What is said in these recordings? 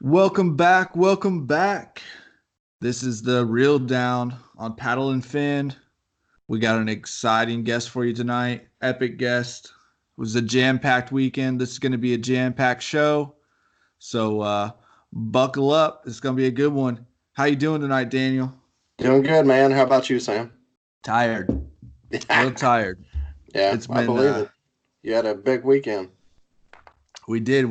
Welcome back. Welcome back. This is the Real Down on Paddle and Fin. We got an exciting guest for you tonight. Epic guest. It was a jam-packed weekend. This is going to be a jam-packed show. So buckle up. It's going to be a good one. How you doing tonight, Daniel? Doing good, man. How about you, Sam? Tired. A little tired. Yeah, It's I been believe it. You had a big weekend. we did.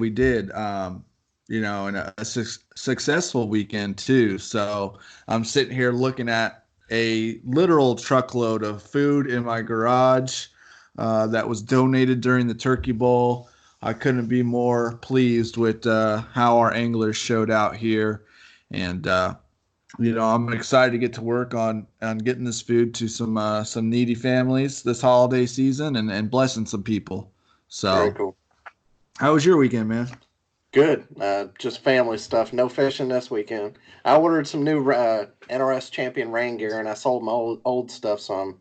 And a successful weekend too. So I'm sitting here looking at a literal truckload of food in my garage that was donated during the Turkey Bowl. I couldn't be more pleased with how our anglers showed out here, and I'm excited to get to work on getting this food to some needy families this holiday season and blessing some people. Very So, cool. how was your weekend, man? Good. Just family stuff. No fishing this weekend. I ordered some new NRS Champion rain gear, and I sold my old stuff, so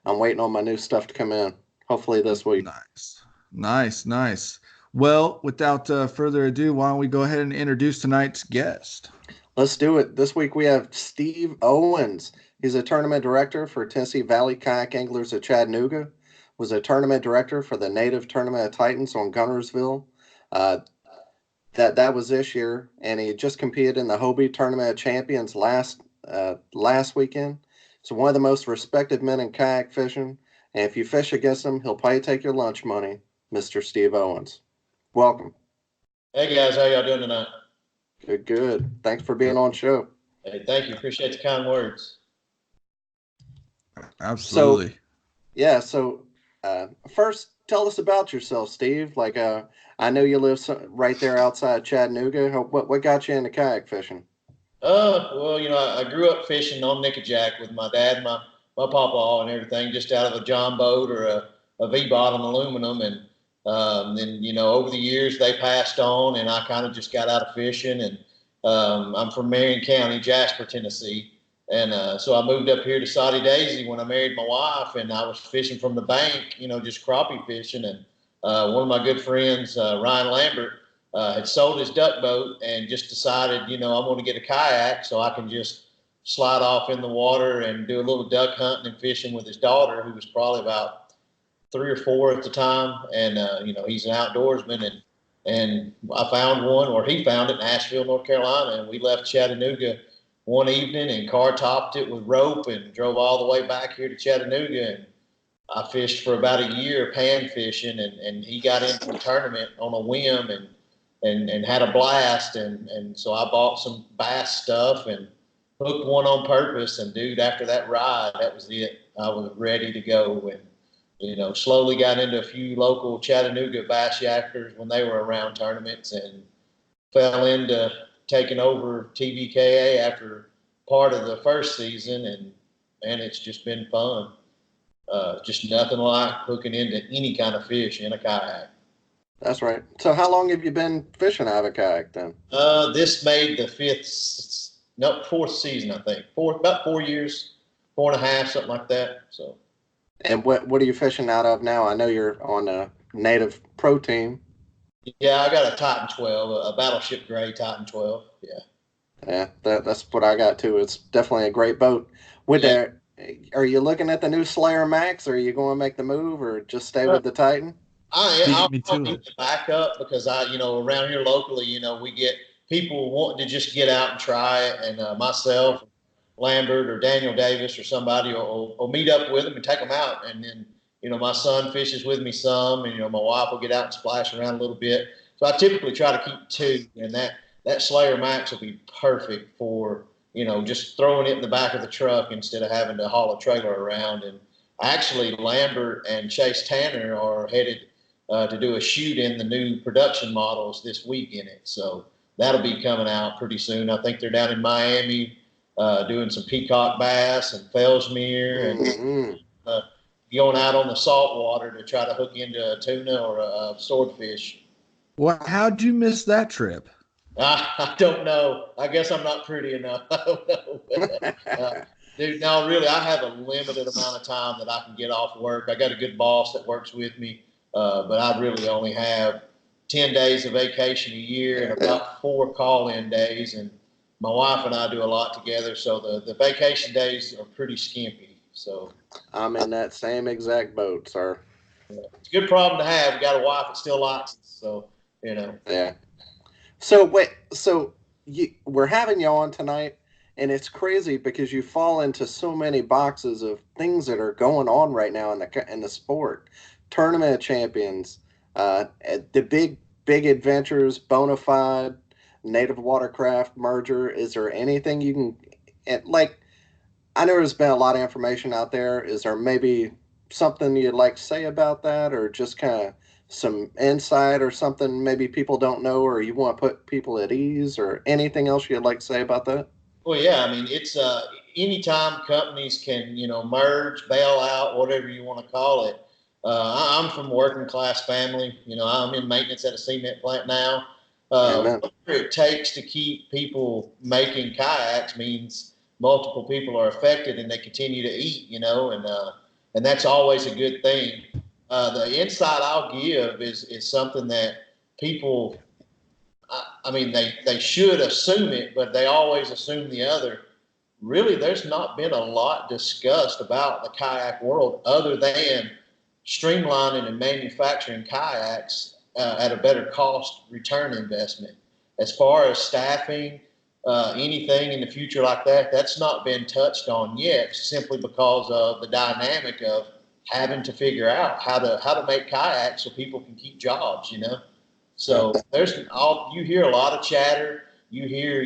I'm waiting on my new stuff to come in. Hopefully this week. Nice, nice, nice. Well, without further ado, why don't we go ahead and introduce tonight's guest? Let's do it. This week we have Steve Owens. He's a tournament director for Tennessee Valley Kayak Anglers of Chattanooga. Was a tournament director for the Native Tournament of Titans on Gunnersville. Uh, that was this year, and he just competed in the Hobie Tournament of Champions last weekend. So one of the most respected men in kayak fishing, and if you fish against him, he'll probably take your lunch money, Mr. Steve Owens. Welcome. Hey guys, how y'all doing tonight? Good, good. Thanks for being on show. Hey, thank you. Appreciate the kind words. So Absolutely. yeah, so first tell us about yourself, Steve. I know you live right there outside Chattanooga. What got you into kayak fishing? Well, I grew up fishing on Nickajack with my dad, and my papa, and everything, just out of a John boat or a V bottom aluminum, and then over the years they passed on, and I kind of just got out of fishing, and I'm from Marion County, Jasper, Tennessee, and so I moved up here to Soddy Daisy when I married my wife, and I was fishing from the bank, just crappie fishing, and one of my good friends, Ryan Lambert, had sold his duck boat and just decided, I'm going to get a kayak so I can just slide off in the water and do a little duck hunting and fishing with his daughter, who was probably about 3 or 4 at the time. And, he's an outdoorsman. And I found one, or he found it in Asheville, North Carolina. And we left Chattanooga one evening and car topped it with rope and drove all the way back here to Chattanooga. And I fished for about a year pan fishing, and he got into the tournament on a whim and had a blast. And so I bought some bass stuff and hooked one on purpose. And dude, after that ride, that was it. I was ready to go. And, slowly got into a few local Chattanooga bass yackers when they were around tournaments and fell into taking over TVKA after part of the first season. And it's just been fun. Just nothing like hooking into any kind of fish in a kayak. That's right. So how long have you been fishing out of a kayak then? This made the no, fourth season, I think. About 4 years, 4.5, something like that. So, And what are you fishing out of now? I know you're on a native pro team. yeah, I got a Titan 12, a Battleship Gray Titan 12. Yeah. Yeah, that's what I got too. It's definitely a great boat. With Yeah. there, are you looking at the new Slayer Max, or are you going to make the move, or just stay Uh, with the Titan? Beat me I'll to need it. to back up because around here locally, we get people wanting to just get out and try it. And myself, Lambert or Daniel Davis or somebody will meet up with them and take them out. And then, my son fishes with me some, and, my wife will get out and splash around a little bit. So I typically try to keep two, and that Slayer Max will be perfect for, just throwing it in the back of the truck instead of having to haul a trailer around. And actually, Lambert and Chase Tanner are headed to do a shoot in the new production models this week in it. So that'll be coming out pretty soon. I think they're down in Miami doing some peacock bass and Fellsmere and Mm-hmm. uh, going out on the salt water to try to hook into a tuna or a swordfish. Well, how'd you miss that trip? I don't know. I guess I'm not pretty enough. I don't know. Dude, no, really, I have a limited amount of time that I can get off work. I got a good boss that works with me, but I really only have 10 days of vacation a year and about 4 call-in days. And my wife and I do a lot together, so the vacation days are pretty skimpy. So I'm in that same exact boat, sir. it's a good problem to have. We got a wife that still likes us, so you know. Yeah. So wait, so we're having you on tonight, and it's crazy because you fall into so many boxes of things that are going on right now in the sport. Tournament of Champions, the big adventures, Bonafide, Native Watercraft merger. Is there anything you can like? I know there's been a lot of information out there. Is there maybe something you'd like to say about that, or just kind of some insight or something maybe people don't know, or you want to put people at ease, or anything else you'd like to say about that? Well, yeah, I mean, it's anytime companies can, merge, bail out, whatever you want to call it. I'm from a working class family. I'm in maintenance at a cement plant now. Amen. Whatever it takes to keep people making kayaks means multiple people are affected and they continue to eat, and that's always a good thing. The insight I'll give is something that people, I mean, they should assume it, but they always assume the other. Really, there's not been a lot discussed about the kayak world other than streamlining and manufacturing kayaks at a better cost return investment. As far as staffing, anything in the future like that, that's not been touched on yet, simply because of the dynamic of having to figure out how to make kayaks so people can keep jobs. So you hear a lot of chatter. You hear,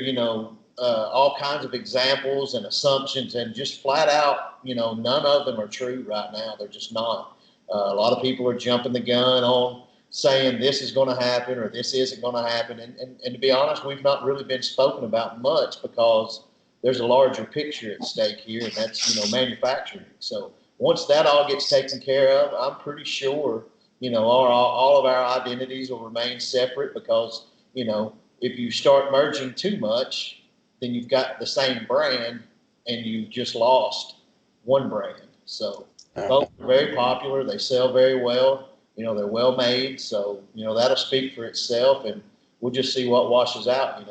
all kinds of examples and assumptions, and just flat out, none of them are true right now. They're just not. A lot of people are jumping the gun on saying this is going to happen or this isn't going to happen. And to be honest, we've not really been spoken about much because there's a larger picture at stake here, and that's, manufacturing. So once that all gets taken care of, I'm pretty sure, all of our identities will remain separate because, if you start merging too much, then you've got the same brand and you just lost one brand. So both are very popular. They sell very well. They're well made. So, that'll speak for itself, and we'll just see what washes out.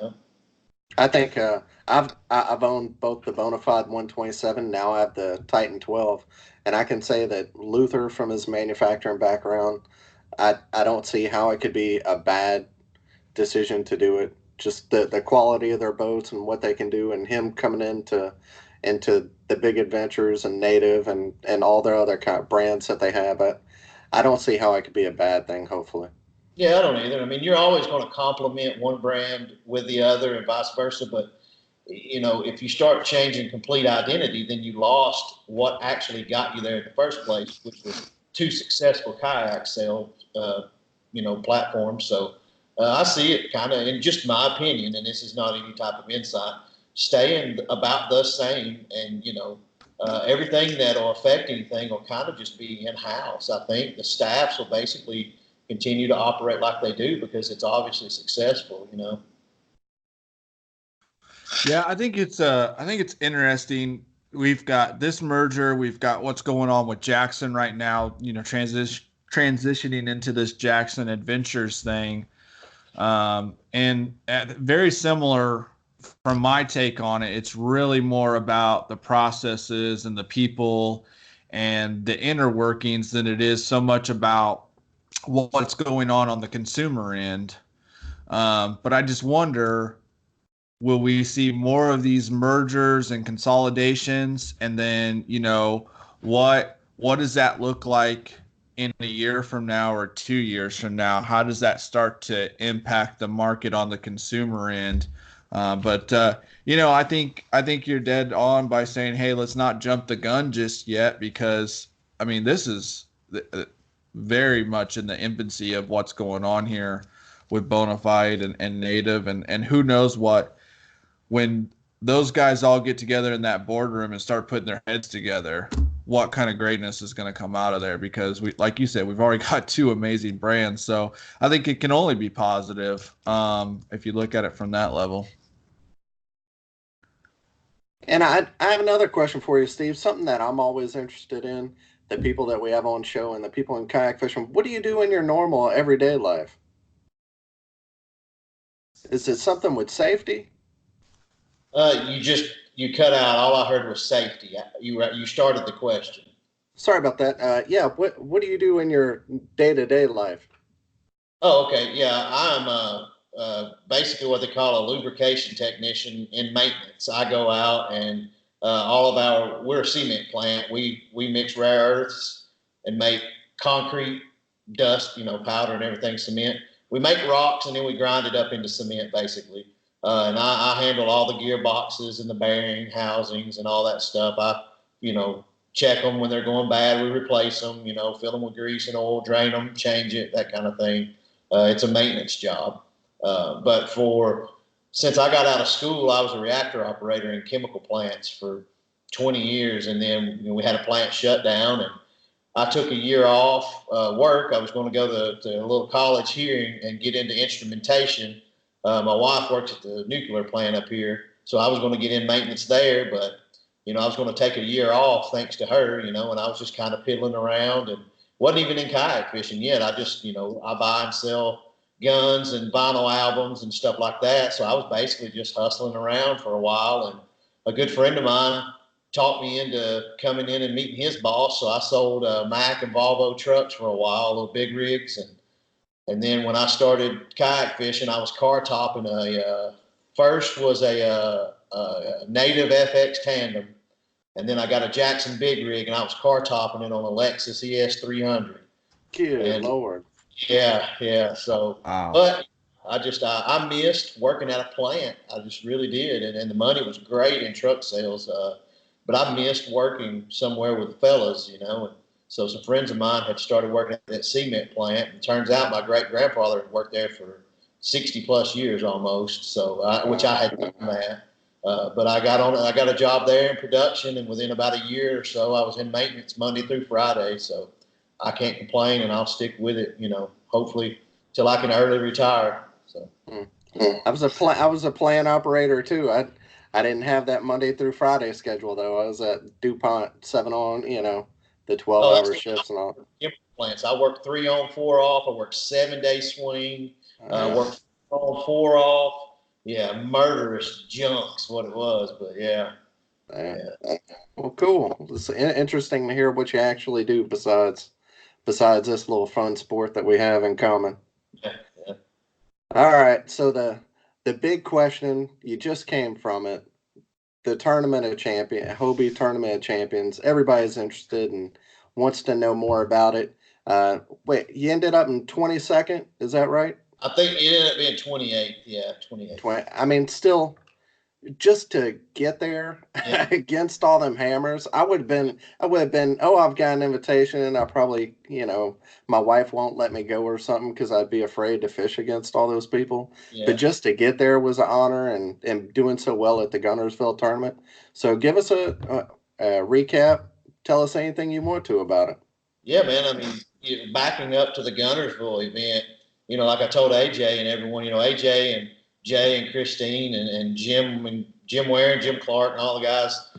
I think I've owned both the Bonafide 127. Now I have the Titan 12, and I can say that Luther, from his manufacturing background, I don't see how it could be a bad decision to do it. Just the quality of their boats and what they can do, and him coming into the big adventures and Native and all their other kind of brands that they have. I don't see how it could be a bad thing. Hopefully. Yeah, I don't either. I mean, you're always going to complement one brand with the other and vice versa. But, if you start changing complete identity, then you lost what actually got you there in the first place, which was two successful kayak sales, platforms. So I see it kind of, in just my opinion, and this is not any type of insight, staying about the same. And, everything that will affect anything will kind of just be in-house. I think the staffs will basically continue to operate like they do because it's obviously successful. Yeah, I think it's interesting. We've got this merger. We've got what's going on with Jackson right now. Transitioning into this Jackson Adventures thing, and very similar from my take on it. It's really more about the processes and the people and the inner workings than it is so much about what's going on the consumer end. But I just wonder, will we see more of these mergers and consolidations? And then, what does that look like in a year from now or 2 years from now? How does that start to impact the market on the consumer end? But I think you're dead on by saying, hey, let's not jump the gun just yet, because I mean, this is very much in the infancy of what's going on here with Bonafide and Native, and who knows when those guys all get together in that boardroom and start putting their heads together, what kind of greatness is going to come out of there? Because like you said, we've already got two amazing brands. So I think it can only be positive if you look at it from that level. And I have another question for you, Steve. Something that I'm always interested in, the people that we have on show and the people in kayak fishing. What do you do in your normal everyday life? Is it something with safety? You cut out. All I heard was safety. You started the question. Sorry about that. Yeah, what do you do in your day-to-day life? Oh, okay. Yeah, I'm basically what they call a lubrication technician in maintenance. I go out and we're a cement plant. We mix rare earths and make concrete, dust, powder and everything, cement. We make rocks and then we grind it up into cement basically. And I handle all the gearboxes and the bearing housings and all that stuff. You know, check them when they're going bad. We replace them, fill them with grease and oil, drain them, change it, that kind of thing. It's a maintenance job. But since I got out of school, I was a reactor operator in chemical plants for 20 years. And then we had a plant shut down and I took a year off work. I was going to go to a little college here and get into instrumentation. My wife works at the nuclear plant up here. So I was going to get in maintenance there, but I was going to take a year off thanks to her, and I was just kind of piddling around and wasn't even in kayak fishing yet. I just, I buy and sell guns and vinyl albums and stuff like that. So I was basically just hustling around for a while. And a good friend of mine talked me into coming in and meeting his boss. So I sold Mack and Volvo trucks for a while, little big rigs. And then when I started kayak fishing, I was car topping first was a native FX tandem. And then I got a Jackson big rig and I was car topping it on a Lexus ES 300. Good And Lord. yeah. So, Wow. but I missed working at a plant. I just really did. And the money was great in truck sales. But I missed working somewhere with the fellas, And so some friends of mine had started working at that cement plant. And it turns out my great grandfather had worked there for 60 plus years almost. So, which I had done that. But I got a job there in production. And within about a year or so, I was in maintenance Monday through Friday. So, I can't complain, and I'll stick with it. Hopefully till I can early retire. So I was a plant operator too. I didn't have that Monday through Friday schedule though. I was at DuPont 7 on, the 12-hour that's shifts and all. plants. I worked 3 on, 4 off. I worked 7 day swing. Worked 4 on, 4 off. Yeah, murderous junk's what it was. But yeah. Well, cool. It's interesting to hear what you actually do besides this little fun sport that we have in common. Yeah. All right. So the big question, you just came from it. The Tournament of Champions, Hobie Tournament of Champions. Everybody's interested and wants to know more about it. Wait, you ended up in 22nd, is that right? I think it ended up being 28. Yeah, 28. 20. I mean, still, just to get there against all them hammers, I would have been, oh, I've got an invitation and I probably, my wife won't let me go or something because I'd be afraid to fish against all those people. Yeah. But just to get there was an honor and doing so well at the Gunnersville tournament. So give us a recap. Tell us anything you want to about it. Yeah, man. I mean, backing up to the Gunnersville event, like I told AJ and everyone, AJ and Jay and Christine and Jim Ware and Jim Clark and all the guys.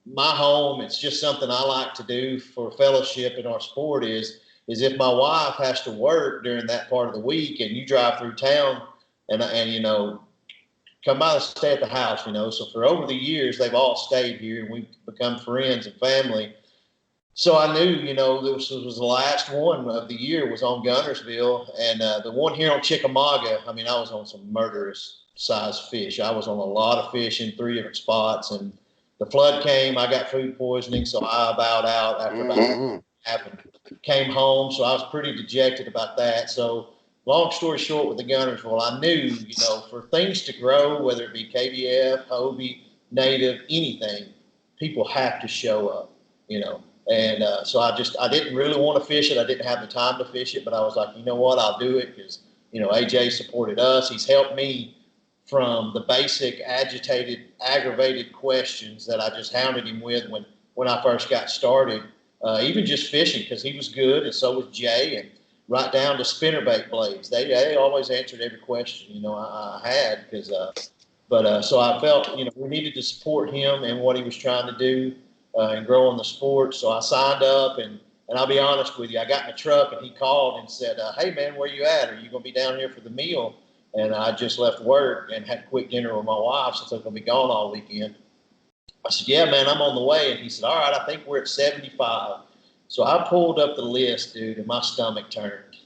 My home, it's just something I like to do for fellowship in our sport is if my wife has to work during that part of the week and you drive through town and come by and stay at the house, So for over the years, they've all stayed here and we've become friends and family. So I knew, this was the last one of the year was on Gunnersville, and the one here on Chickamauga. I mean, I was on some murderous size fish. I was on a lot of fish in 3 different spots, and the flood came. I got food poisoning, so I bowed out after about that happened. Came home, so I was pretty dejected about that. So long story short, with the Gunnersville, I knew, for things to grow, whether it be KBF, Hobie, Native, anything, people have to show up, And so I didn't really want to fish it. I didn't have the time to fish it, but I was like, you know what, I'll do it because, AJ supported us. He's helped me from the basic aggravated questions that I just hounded him with when I first got started, even just fishing because he was good and so was Jay, and right down to spinnerbait blades. They always answered every question, I had because, so I felt, we needed to support him and what he was trying to do. And growing the sport. So I signed up, and I'll be honest with you, I got in the truck and he called and said, hey, man, where you at? Are you going to be down here for the meal? And I just left work and had a quick dinner with my wife since I'm going to be gone all weekend. I said, yeah, man, I'm on the way. And he said, all right, I think we're at 75. So I pulled up the list, dude, and my stomach turned.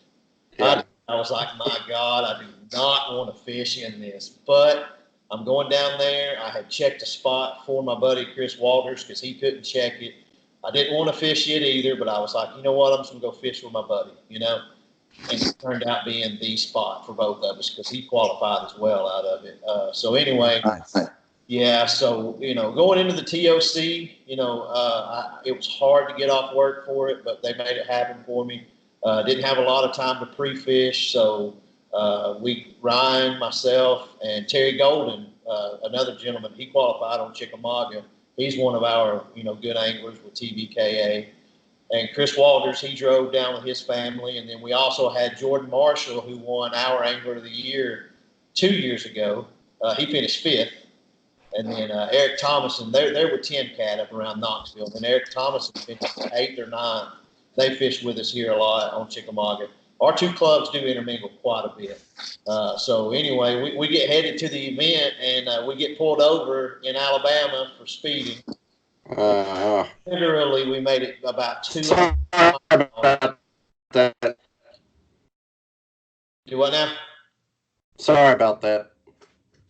Yeah. I was like, my God, I do not want to fish in this. But I'm going down there. I had checked a spot for my buddy Chris Walters because he couldn't check it. I didn't want to fish it either, but I was like, you know what? I'm just going to go fish with my buddy, you know? And it turned out being the spot for both of us because he qualified as well out of it. So anyway, Nice. yeah, so, you know, going into the TOC, you know, it was hard to get off work for it, but they made it happen for me. Didn't have a lot of time to pre-fish, so Ryan, myself, and Terry Golden, another gentleman, he qualified on Chickamauga. He's one of our, you know, good anglers with TVKA. And Chris Walters, he drove down with his family. And then we also had Jordan Marshall, who won our Angler of the Year 2 years ago. He finished fifth. And then Eric Thomason, they're with Tin Cat up around Knoxville. And Eric Thomason finished eighth or ninth. They fish with us here a lot on Chickamauga. Our two clubs do intermingle quite a bit. So anyway, we get headed to the event, and we get pulled over in Alabama for speeding. Literally, we made it about 2 Sorry about that. Do what now? Sorry about that.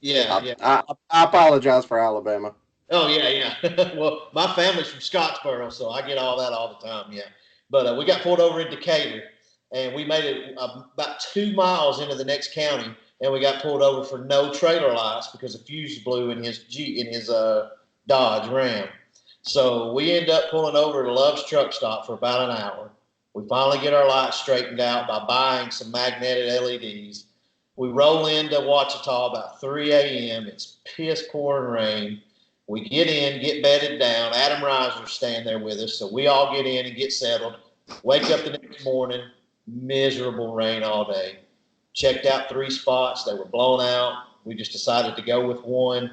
Yeah. I apologize for Alabama. Oh, yeah. Well, my family's from Scottsboro, so I get all that all the time, yeah. But we got pulled over in Decatur, and we made it about 2 miles into the next county, and we got pulled over for no trailer lights because a fuse blew in his Dodge Ram. So we end up pulling over to Love's truck stop for about an hour. We finally get our lights straightened out by buying some magnetic LEDs. We roll into Ouachita about 3 a.m. It's piss pouring rain. We get in, get bedded down. Adam Reiser's staying there with us, so we all get in and get settled. Wake up the next morning, miserable rain all day. Checked out 3 spots. They were blown out. We just decided to go with one.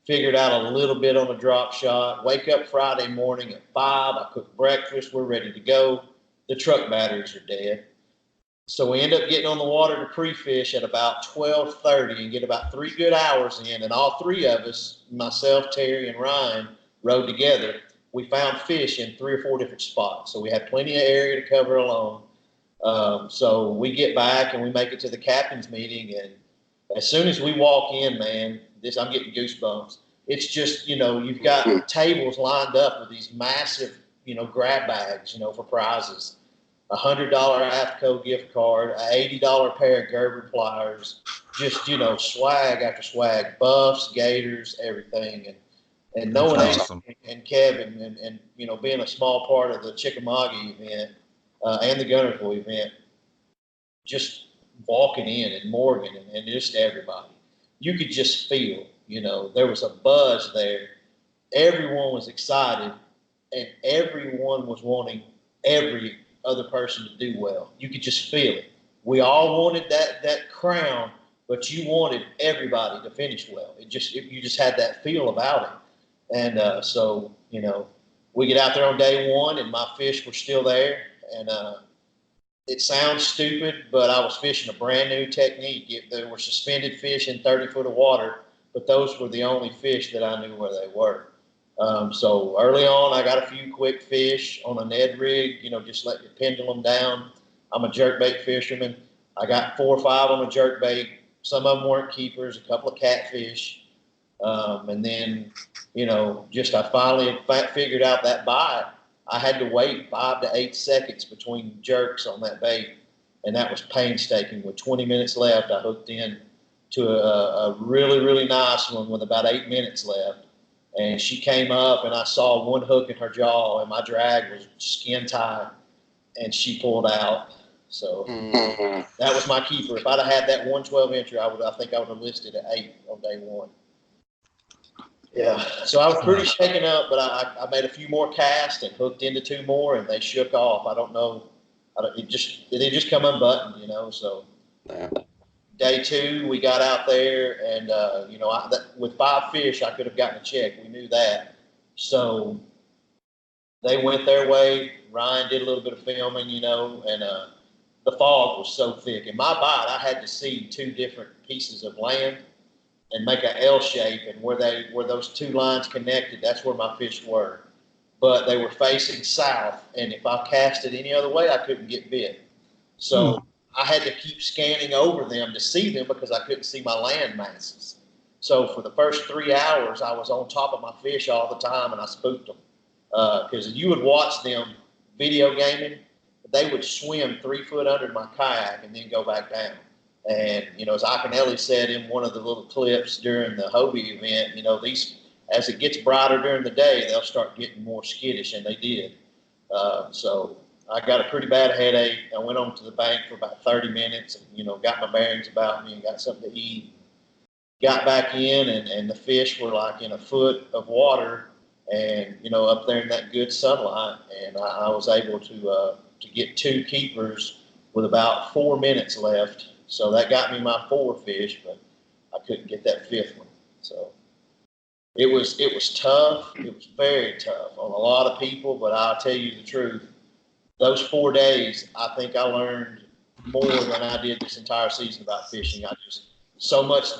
Figured out a little bit on a drop shot. Wake up Friday morning at 5. I cook breakfast. We're ready to go. The truck batteries are dead. So we end up getting on the water to pre-fish at about 12:30 and get about 3 good hours in. And all 3 of us, myself, Terry, and Ryan, rode together. We found fish in 3 or 4 different spots. So we had plenty of area to cover alone. So we get back and we make it to the captain's meeting. And as soon as we walk in, man, I'm getting goosebumps. It's just, you know, you've got tables lined up with these massive, you know, grab bags, you know, for prizes. $100 AFCO gift card, an $80 pair of Gerber pliers, just, you know, swag after swag, buffs, gators, everything. And knowing Awesome. and Kevin and, you know, being a small part of the Chickamauga event and the Gunnersville event, just walking in and Morgan and just everybody, you could just feel, you know, there was a buzz there. Everyone was excited and everyone was wanting every other person to do well. You could just feel it. We all wanted that crown, but you wanted everybody to finish well. You just had that feel about it. And so, you know, we get out there on day 1 and my fish were still there. And it sounds stupid, but I was fishing a brand new technique. There were suspended fish in 30 foot of water, but those were the only fish that I knew where they were. So early on, I got a few quick fish on a Ned rig, you know, just let the pendulum down. I'm a jerkbait fisherman. I got 4 or 5 on a jerkbait. Some of them weren't keepers, a couple of catfish. And then, you know, I finally figured out that bite. I had to wait 5 to 8 seconds between jerks on that bait, and that was painstaking. With 20 minutes left, I hooked in to a really, really nice one with about 8 minutes left. And she came up, and I saw one hook in her jaw, and my drag was skin tight, and she pulled out. So that was my keeper. If I'd have had that 112-incher, I think I would have listed at 8 on day 1. Yeah, so I was pretty shaken up, but I made a few more casts and hooked into 2 more, and they shook off. I don't know. They just come unbuttoned, you know. So day 2, we got out there, and you know, with 5 fish, I could have gotten a check. We knew that. So they went their way. Ryan did a little bit of filming, you know, and the fog was so thick. In my bite, I had to see 2 different pieces of land and make an L shape, and where those 2 lines connected, that's where my fish were. But they were facing south, and if I cast it any other way, I couldn't get bit. So I had to keep scanning over them to see them because I couldn't see my land masses. So for the first 3 hours, I was on top of my fish all the time, and I spooked them. Because you would watch them video gaming, they would swim 3 foot under my kayak and then go back down. And, as Iaconelli said in one of the little clips during the Hobie event, as it gets brighter during the day, they'll start getting more skittish, and they did. So I got a pretty bad headache. I went on to the bank for about 30 minutes and, got my bearings about me and got something to eat. Got back in, and the fish were like in a foot of water and, up there in that good sunlight. And I was able to get 2 keepers with about 4 minutes left. So that got me my 4 fish, but I couldn't get that 5th one. So it was tough. It was very tough on a lot of people, but I'll tell you the truth. Those 4 days, I think I learned more than I did this entire season about fishing. I just so much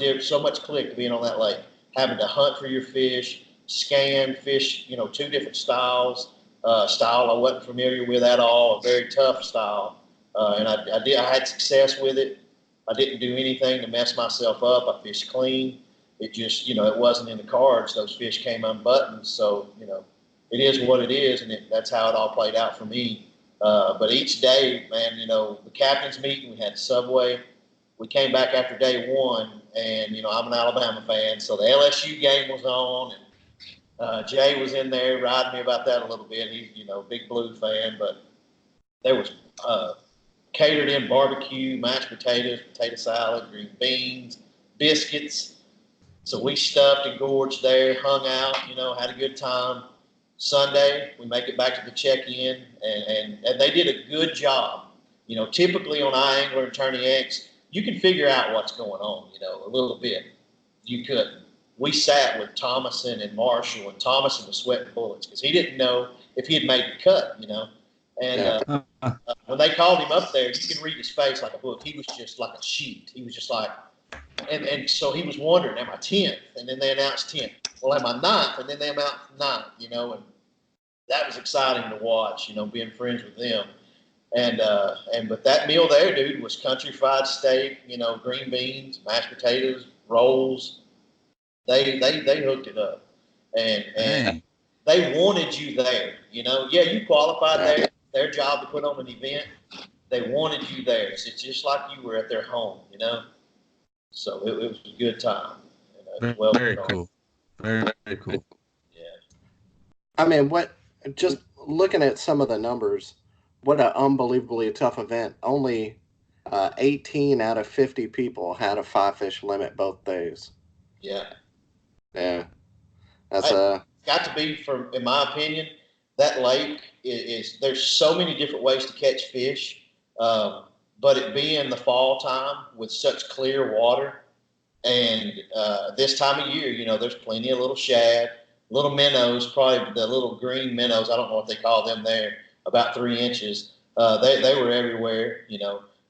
clicked being on that lake, having to hunt for your fish, scan fish, 2 different styles. Style I wasn't familiar with at all, a very tough style, and I had success with it. I didn't do anything to mess myself up. I fished clean. It just, it wasn't in the cards. Those fish came unbuttoned. So, it is what it is, and that's how it all played out for me. But each day, man, the captain's meeting, we had a Subway. We came back after day 1, and, I'm an Alabama fan, so the LSU game was on, and Jay was in there riding me about that a little bit. He's, big Blue fan, but there was catered in barbecue, mashed potatoes, potato salad, green beans, biscuits. So we stuffed and gorged there, hung out, had a good time. Sunday, we make it back to the check-in, and they did a good job. Typically on iAngler and Tourney X, you can figure out what's going on, a little bit. You couldn't. We sat with Thomason and Marshall, and Thomason was sweating bullets because he didn't know if he had made the cut, And when they called him up there, you can read his face like a book. He was just like a sheet. He was just like, and so he was wondering, am I 10th? And then they announced 10th. Well, am I 9th? And then they announced 9th, and that was exciting to watch, being friends with them. But that meal there, dude, was country fried steak, green beans, mashed potatoes, rolls. They hooked it up, and they wanted you there. Yeah, you qualified there. Their job to put on an event. They wanted you there. It's just like you were at their home, So it was a good time. Very cool. Very, very cool. Yeah. I mean, just looking at some of the numbers, what an unbelievably tough event. Only 18 out of 50 people had a 5-fish limit both days. Yeah. Yeah. That's got to be, in my opinion, that lake is there's so many different ways to catch fish. But it being the fall time with such clear water, and this time of year, there's plenty of little shad, little minnows, probably the little green minnows. I don't know what they call them there, about 3 inches. They were everywhere.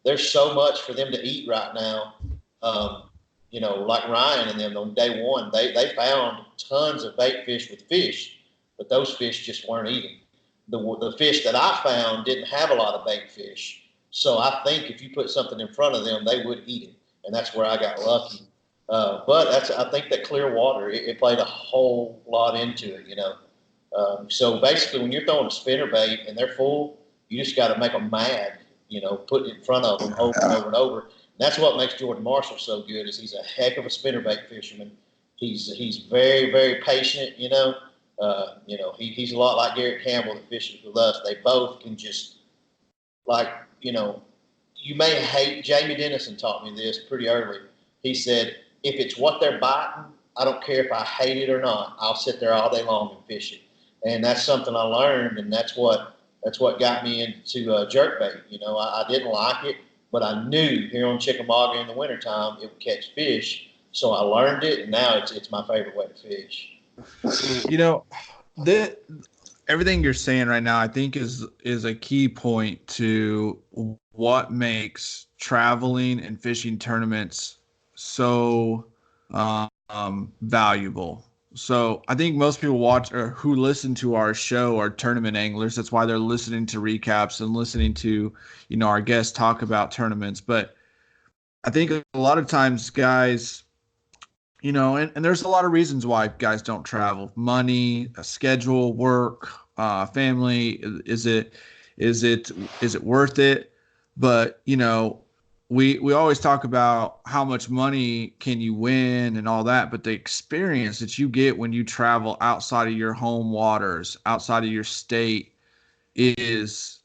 There's so much for them to eat right now. Like Ryan and them on day 1, they found tons of bait fish with fish, but those fish just weren't eating. The fish that I found didn't have a lot of bait fish. So I think if you put something in front of them, they would eat it, and that's where I got lucky. But I think that clear water, it played a whole lot into it, So basically, when you're throwing a spinner bait and they're full, you just got to make them mad, put it in front of them over and over and over. And that's what makes Jordan Marshall so good, is he's a heck of a spinnerbait fisherman. He's very, very patient, He's a lot like Garrett Campbell that fishes with us. They both can just, you may hate, Jamie Dennison taught me this pretty early. He said, if it's what they're biting, I don't care if I hate it or not. I'll sit there all day long and fish it. And that's something I learned, and that's what got me into jerkbait. I didn't like it, but I knew here on Chickamauga in the wintertime it would catch fish. So I learned it, and now it's my favorite way to fish. everything you're saying right now, I think is a key point to what makes traveling and fishing tournaments so valuable. So I think most people watch or who listen to our show are tournament anglers. That's why they're listening to recaps and listening to, our guests talk about tournaments. But I think a lot of times guys, and there's a lot of reasons why guys don't travel: money, a schedule, work, family. Is it worth it? But we always talk about how much money can you win and all that, but the experience that you get when you travel outside of your home waters, outside of your state, is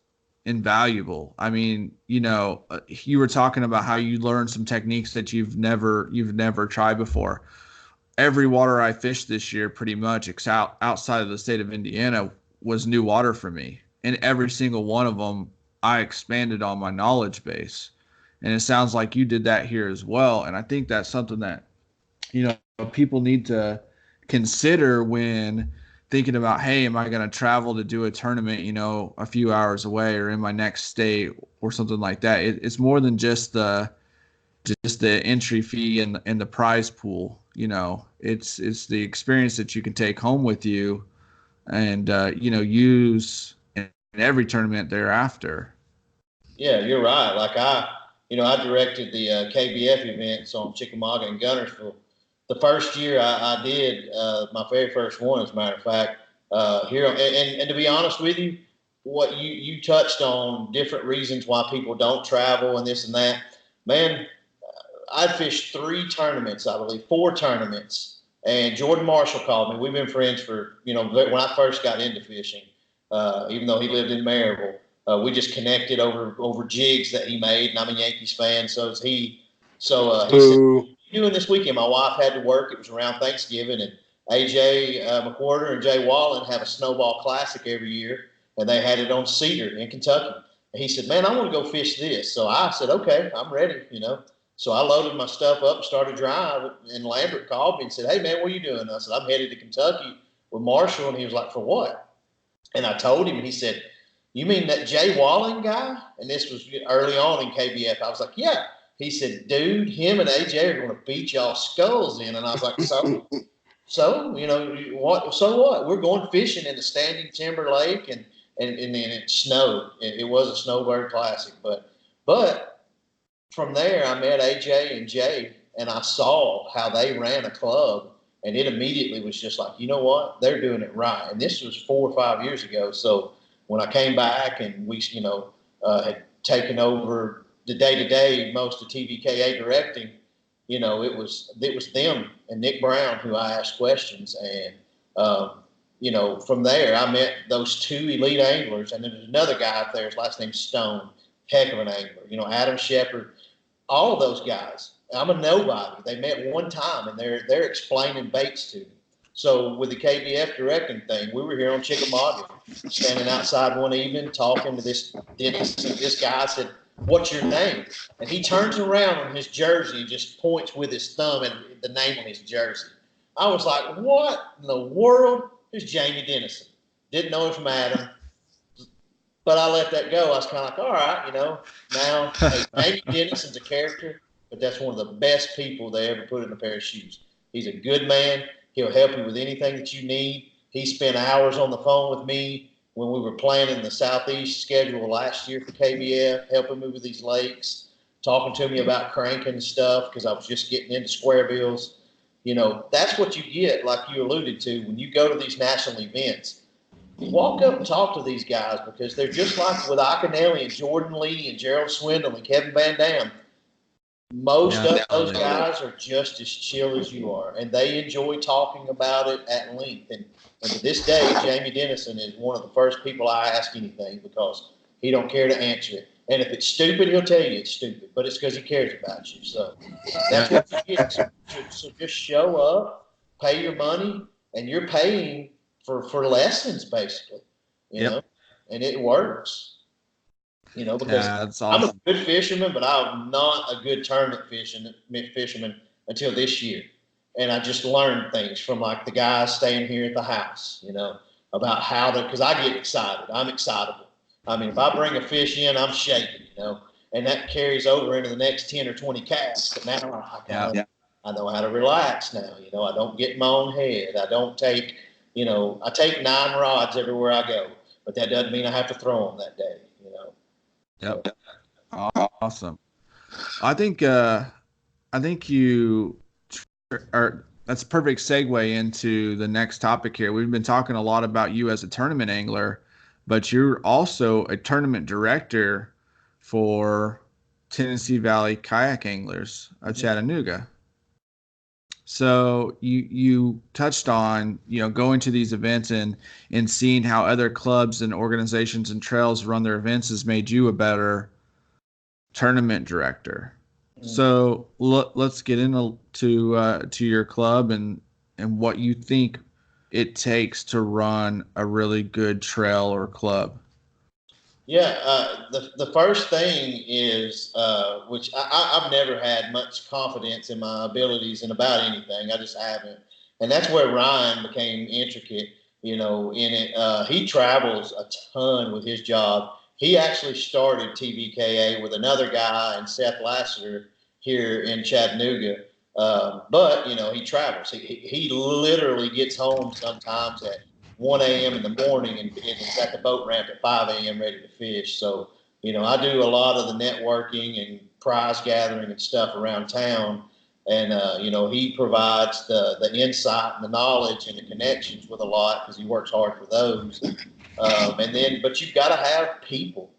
invaluable. I mean, you were talking about how you learned some techniques that you've never tried before. Every water I fished this year, pretty much, outside of the state of Indiana, was new water for me, and every single one of them, I expanded on my knowledge base. And it sounds like you did that here as well. And I think that's something that people need to consider when thinking about, hey, am I going to travel to do a tournament, a few hours away or in my next state or something like that. It's more than just the entry fee and the prize pool. It's the experience that you can take home with you and use in every tournament thereafter. Yeah, you're right. Like I directed the KBF events on Chickamauga and Gunnersville. The first year I did, my very first one, as a matter of fact, here. And to be honest with you, what you touched on different reasons why people don't travel and this and that. Man, I fished 3 tournaments, I believe, 4 tournaments. And Jordan Marshall called me. We've been friends for, when I first got into fishing, even though he lived in Maryville. We just connected over jigs that he made, and I'm a Yankees fan, so is he. So he said, "What are you doing this weekend?" My wife had to work. It was around Thanksgiving, and AJ McWhorter and Jay Wallen have a snowball classic every year, and they had it on Cedar in Kentucky. And he said, "Man, I want to go fish this." So I said, "Okay, I'm ready." So I loaded my stuff up and started driving, and Lambert called me and said, "Hey, man, what are you doing?" And I said, "I'm headed to Kentucky with Marshall." And he was like, "For what?" And I told him, and he said, "You mean that Jay Walling guy?" And this was early on in KBF. I was like, "Yeah." He said, "Dude, him and AJ are going to beat y'all skulls in." And I was like, so what? So what? We're going fishing in the Standing Timber Lake, and then it snowed. It was a snowbird classic, but from there I met AJ and Jay, and I saw how they ran a club, and it immediately was just like, you know what? They're doing it right. And this was 4 or 5 years ago. So when I came back and we, had taken over the day-to-day most of TVKA directing, it was them and Nick Brown who I asked questions. And, from there I met those 2 elite anglers. And then there's another guy up there, his last name's Stone, heck of an angler. Adam Shepard, all of those guys. I'm a nobody. They met one time, and they're explaining baits to me. So with the KBF directing thing, we were here on Chickamauga, standing outside one evening talking to this Dennis, and this guy said, "What's your name?" And he turns around on his jersey and just points with his thumb at the name on his jersey. I was like, "What in the world?" It's Jamie Dennison. Didn't know him from Adam. But I let that go. I was kind of like, all right, now hey, Jamie Dennison's a character, but that's one of the best people they ever put in a pair of shoes. He's a good man. He'll help you with anything that you need. He spent hours on the phone with me when we were planning the Southeast schedule last year for KBF, helping me with these lakes, talking to me about cranking stuff because I was just getting into square bills. That's what you get, like you alluded to, when you go to these national events. Walk up and talk to these guys because they're just like with Akinelli and Jordan Lee and Gerald Swindle and Kevin Van Dam. Most of those guys are just as chill as you are, and they enjoy talking about it at length. And to this day, Jamie Dennison is one of the first people I ask anything because he don't care to answer it. And if it's stupid, he'll tell you it's stupid, but it's because he cares about you. So that's what you get. So just show up, pay your money, and you're paying for lessons, basically, and it works, because that's awesome. I'm a good fisherman, but I'm not a good tournament fisherman until this year. And I just learned things from like the guys staying here at the house, about how to, because I get excited. I'm excitable. I mean, if I bring a fish in, I'm shaking, and that carries over into the next 10 or 20 casts. But now I know how to relax now. I don't get in my own head. I don't take, I take 9 rods everywhere I go, but that doesn't mean I have to throw them that day, Yep. Awesome. I think you are. That's a perfect segue into the next topic here. We've been talking a lot about you as a tournament angler, but you're also a tournament director for Tennessee Valley Kayak Anglers of Chattanooga. So you touched on, going to these events and seeing how other clubs and organizations and trails run their events has made you a better tournament director. So let's get into to your club and what you think it takes to run a really good trail or club. Yeah, the first thing is, which I've never had much confidence in my abilities and about anything. I just haven't, and that's where Ryan became intricate. In it, he travels a ton with his job. He actually started TVKA with another guy and Seth Lassiter here in Chattanooga. But he travels. He literally gets home sometimes at 1 a.m. in the morning and is at the boat ramp at 5 a.m. ready to fish. So, I do a lot of the networking and prize gathering and stuff around town. And, he provides the insight and the knowledge and the connections with a lot because he works hard for those. But you've got to have people,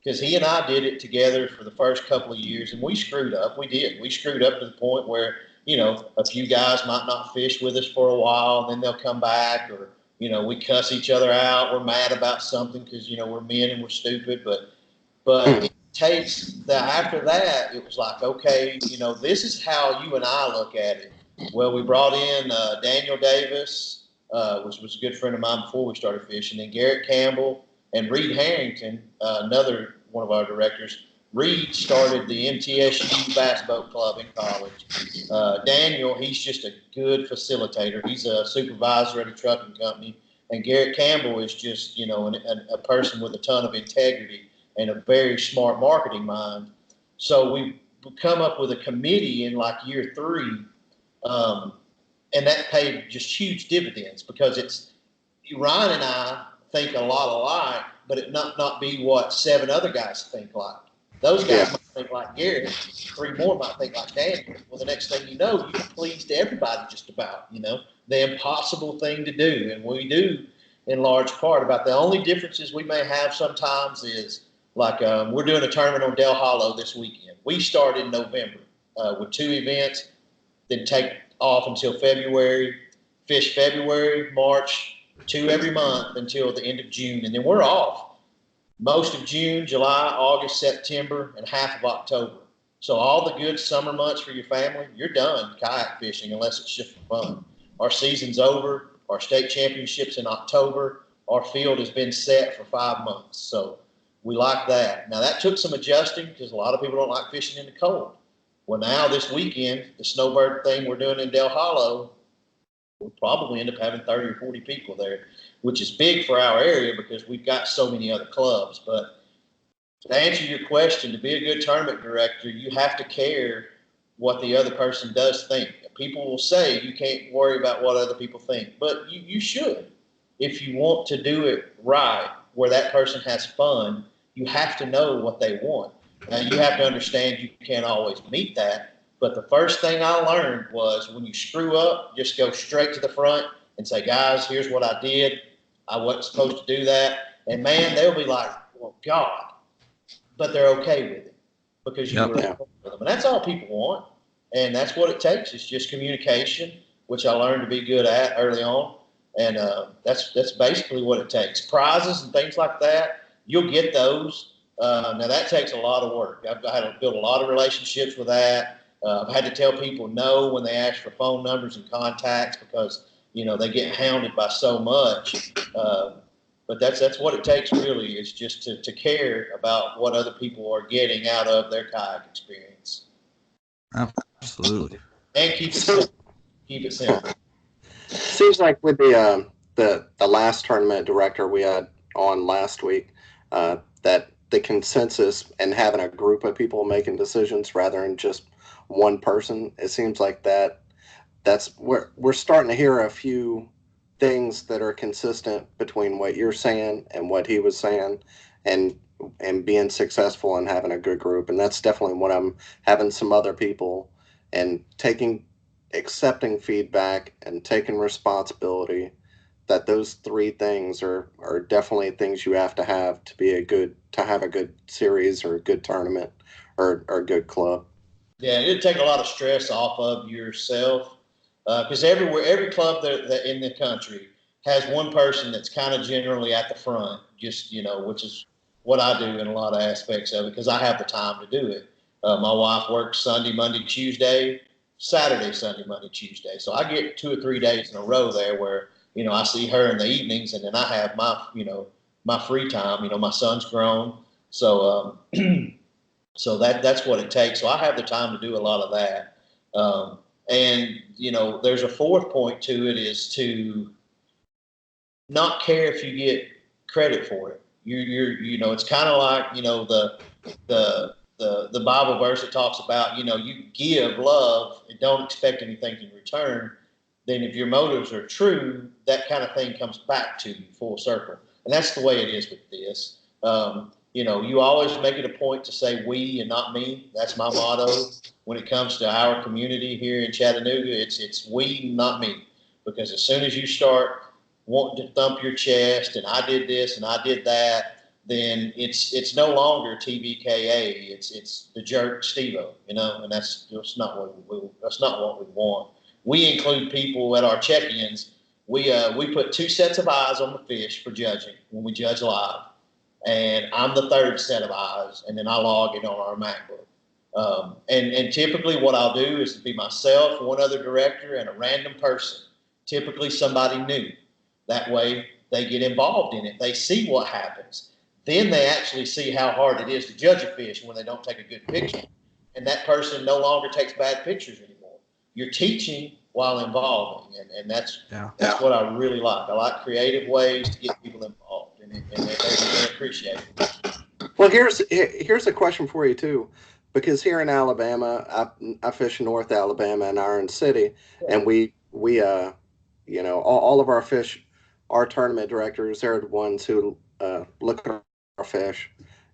because he and I did it together for the first couple of years and we screwed up. We did. We screwed up to the point where, a few guys might not fish with us for a while and then they'll come back, or, we cuss each other out. We're mad about something because, we're men and we're stupid. But it takes after that, it was like, okay, this is how you and I look at it. Well, we brought in Daniel Davis, which was a good friend of mine before we started fishing, and Garrett Campbell and Reed Harrington, another one of our directors. Reed started the MTSU Bass Boat Club in college. Daniel, he's just a good facilitator. He's a supervisor at a trucking company. And Garrett Campbell is just, a person with a ton of integrity and a very smart marketing mind. So we come up with a committee in like year 3, and that paid just huge dividends because it's Ryan and I think a lot alike, but it not be what 7 other guys think like. Those guys might think like Garrett. 3 more might think like Daniel. Well, the next thing you know, you pleased everybody just about, the impossible thing to do. And we do in large part. About the only differences we may have sometimes is like we're doing a tournament on Del Hollow this weekend. We start in November with 2 events, then take off until February, fish February, March, 2 every month until the end of June. And then we're off most of June, July, August, September, and half of October. So all the good summer months for your family, you're done kayak fishing unless it's just for fun. Our season's over. Our state championship's in October. Our field has been set for 5 months. So we like that. Now, that took some adjusting because a lot of people don't like fishing in the cold. Well, now this weekend, the snowbird thing we're doing in Del Hollow, we'll probably end up having 30 or 40 people there, which is big for our area because we've got so many other clubs. But to answer your question, to be a good tournament director, you have to care what the other person does think. People will say you can't worry about what other people think, but you should. If you want to do it right, where that person has fun, you have to know what they want. Now, you have to understand you can't always meet that. But the first thing I learned was when you screw up, just go straight to the front and say, guys, here's what I did. I wasn't supposed to do that. And, man, they'll be like, well, God. But they're okay with it because you were with them. And that's all people want. And that's what it takes. It's just communication, which I learned to be good at early on. And that's basically what it takes. Prizes and things like that, you'll get those. Now, that takes a lot of work. I've had to build a lot of relationships with that. I've had to tell people no when they ask for phone numbers and contacts because, they get hounded by so much. But that's what it takes, really, is just to care about what other people are getting out of their kayak experience. Absolutely. And keep it simple. Keep it simple. Seems like with the the last tournament director we had on last week, that the consensus and having a group of people making decisions rather than just one person, it seems like that's where we're starting to hear a few things that are consistent between what you're saying and what he was saying, and being successful and having a good group. And that's definitely what I'm having some other people and accepting feedback and taking responsibility, that those three things are definitely things you have to be to have a good series or a good tournament or a good club. Yeah, it'd take a lot of stress off of yourself, because every club that in the country has one person that's kind of generally at the front, just which is what I do in a lot of aspects of it, because I have the time to do it. My wife works Sunday, Monday, Tuesday, Saturday, Sunday, Monday, Tuesday, so I get 2 or 3 days in a row there where I see her in the evenings, and then I have my free time. My son's grown, so so that's what it takes. So I have the time to do a lot of that. And there's a fourth point to it, is to not care if you get credit for it. It's kind of like the Bible verse that talks about you give love and don't expect anything in return. Then if your motives are true, that kind of thing comes back to you full circle. And that's the way it is with this. You always make it a point to say we and not me. That's my motto when it comes to our community here in Chattanooga. It's we, not me. Because as soon as you start wanting to thump your chest and I did this and I did that, then it's no longer TVKA. It's the jerk Steve-O, and that's not what we want. We include people at our check-ins. We put 2 sets of eyes on the fish for judging when we judge live, and I'm the third set of eyes, and then I log it on our MacBook. And typically what I'll do is be myself, one other director, and a random person, typically somebody new. That way they get involved in it. They see what happens. Then they actually see how hard it is to judge a fish when they don't take a good picture. And that person no longer takes bad pictures anymore. You're teaching while involving, and that's what I really like. I like creative ways to get people involved, and they appreciate it. Well, here's a question for you too, because here in Alabama, I fish in North Alabama and Iron City, and we all of our tournament directors, they're the ones who look at our fish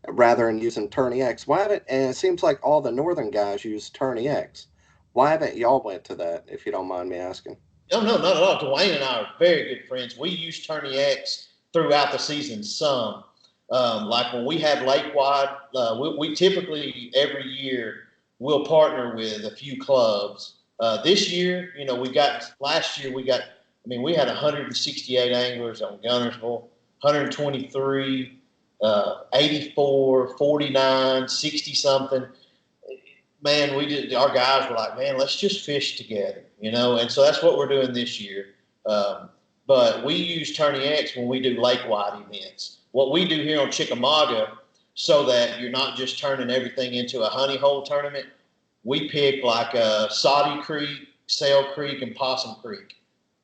rather than using Tourney X. Why haven't? And it seems like all the northern guys use Tourney X. Why haven't y'all went to that, if you don't mind me asking? No, not at all. Dwayne and I are very good friends. We use Tourney X throughout the season some. Like when we have Lakewide, we typically every year we'll partner with a few clubs. This year, last year we had 168 anglers on Gunnersville, 123, 84, 49, 60 something. Man, our guys were like, man, let's just fish together, and so that's what we're doing this year. But we use Tourney X when we do Lakewide events. What we do here on Chickamauga, so that you're not just turning everything into a honey hole tournament, we pick like Saudi Creek, Sail Creek, and Possum Creek.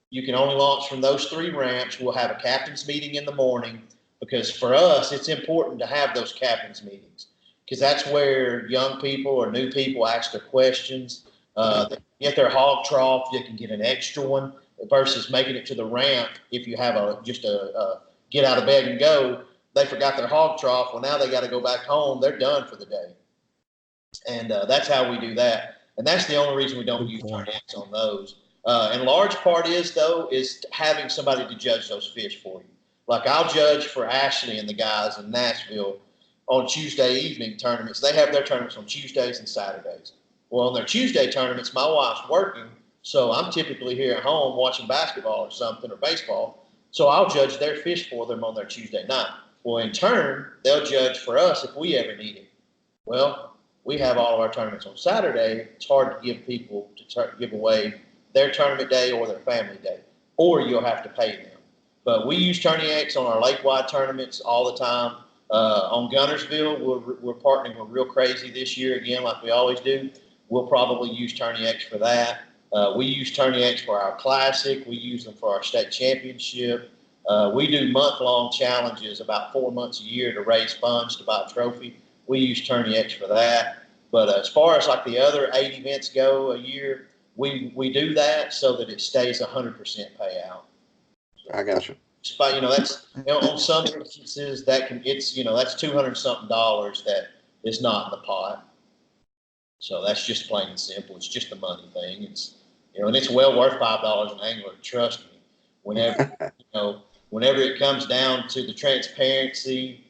You can only launch from those 3 ramps. We'll have a captain's meeting in the morning, because for us, it's important to have those captain's meetings, because that's where young people or new people ask their questions. They get their hog trough, they can get an extra one, versus making it to the ramp. If you have just a get out of bed and go, they forgot their hog trough. Well, now they got to go back home. They're done for the day. And that's how we do that. And that's the only reason we don't use Tourney X on those. And large part is having somebody to judge those fish for you. Like I'll judge for Ashley and the guys in Nashville on Tuesday evening tournaments. They have their tournaments on Tuesdays and Saturdays. Well, on their Tuesday tournaments, my wife's working, so I'm typically here at home watching basketball or something, or baseball. So I'll judge their fish for them on their Tuesday night. Well, in turn, they'll judge for us if we ever need it. Well, we have all of our tournaments on Saturday. It's hard to give people to give away their tournament day or their family day, or you'll have to pay them. But we use Tourney X on our Lakewide tournaments all the time. On Gunnersville, we're partnering with Real Crazy this year again, like we always do. We'll probably use Tourney X for that. We use Tourney X for our classic. We use them for our state championship. We do month-long challenges about 4 months a year to raise funds to buy a trophy. We use Tourney X for that. But as far as like the other 8 events go a year, we do that so that it stays 100% payout. I got you. But that's on some instances that it's that's $200 something that is not in the pot. So that's just plain and simple. It's just a money thing. It's and it's well worth $5 an angler. Trust me. Whenever it comes down to the transparency,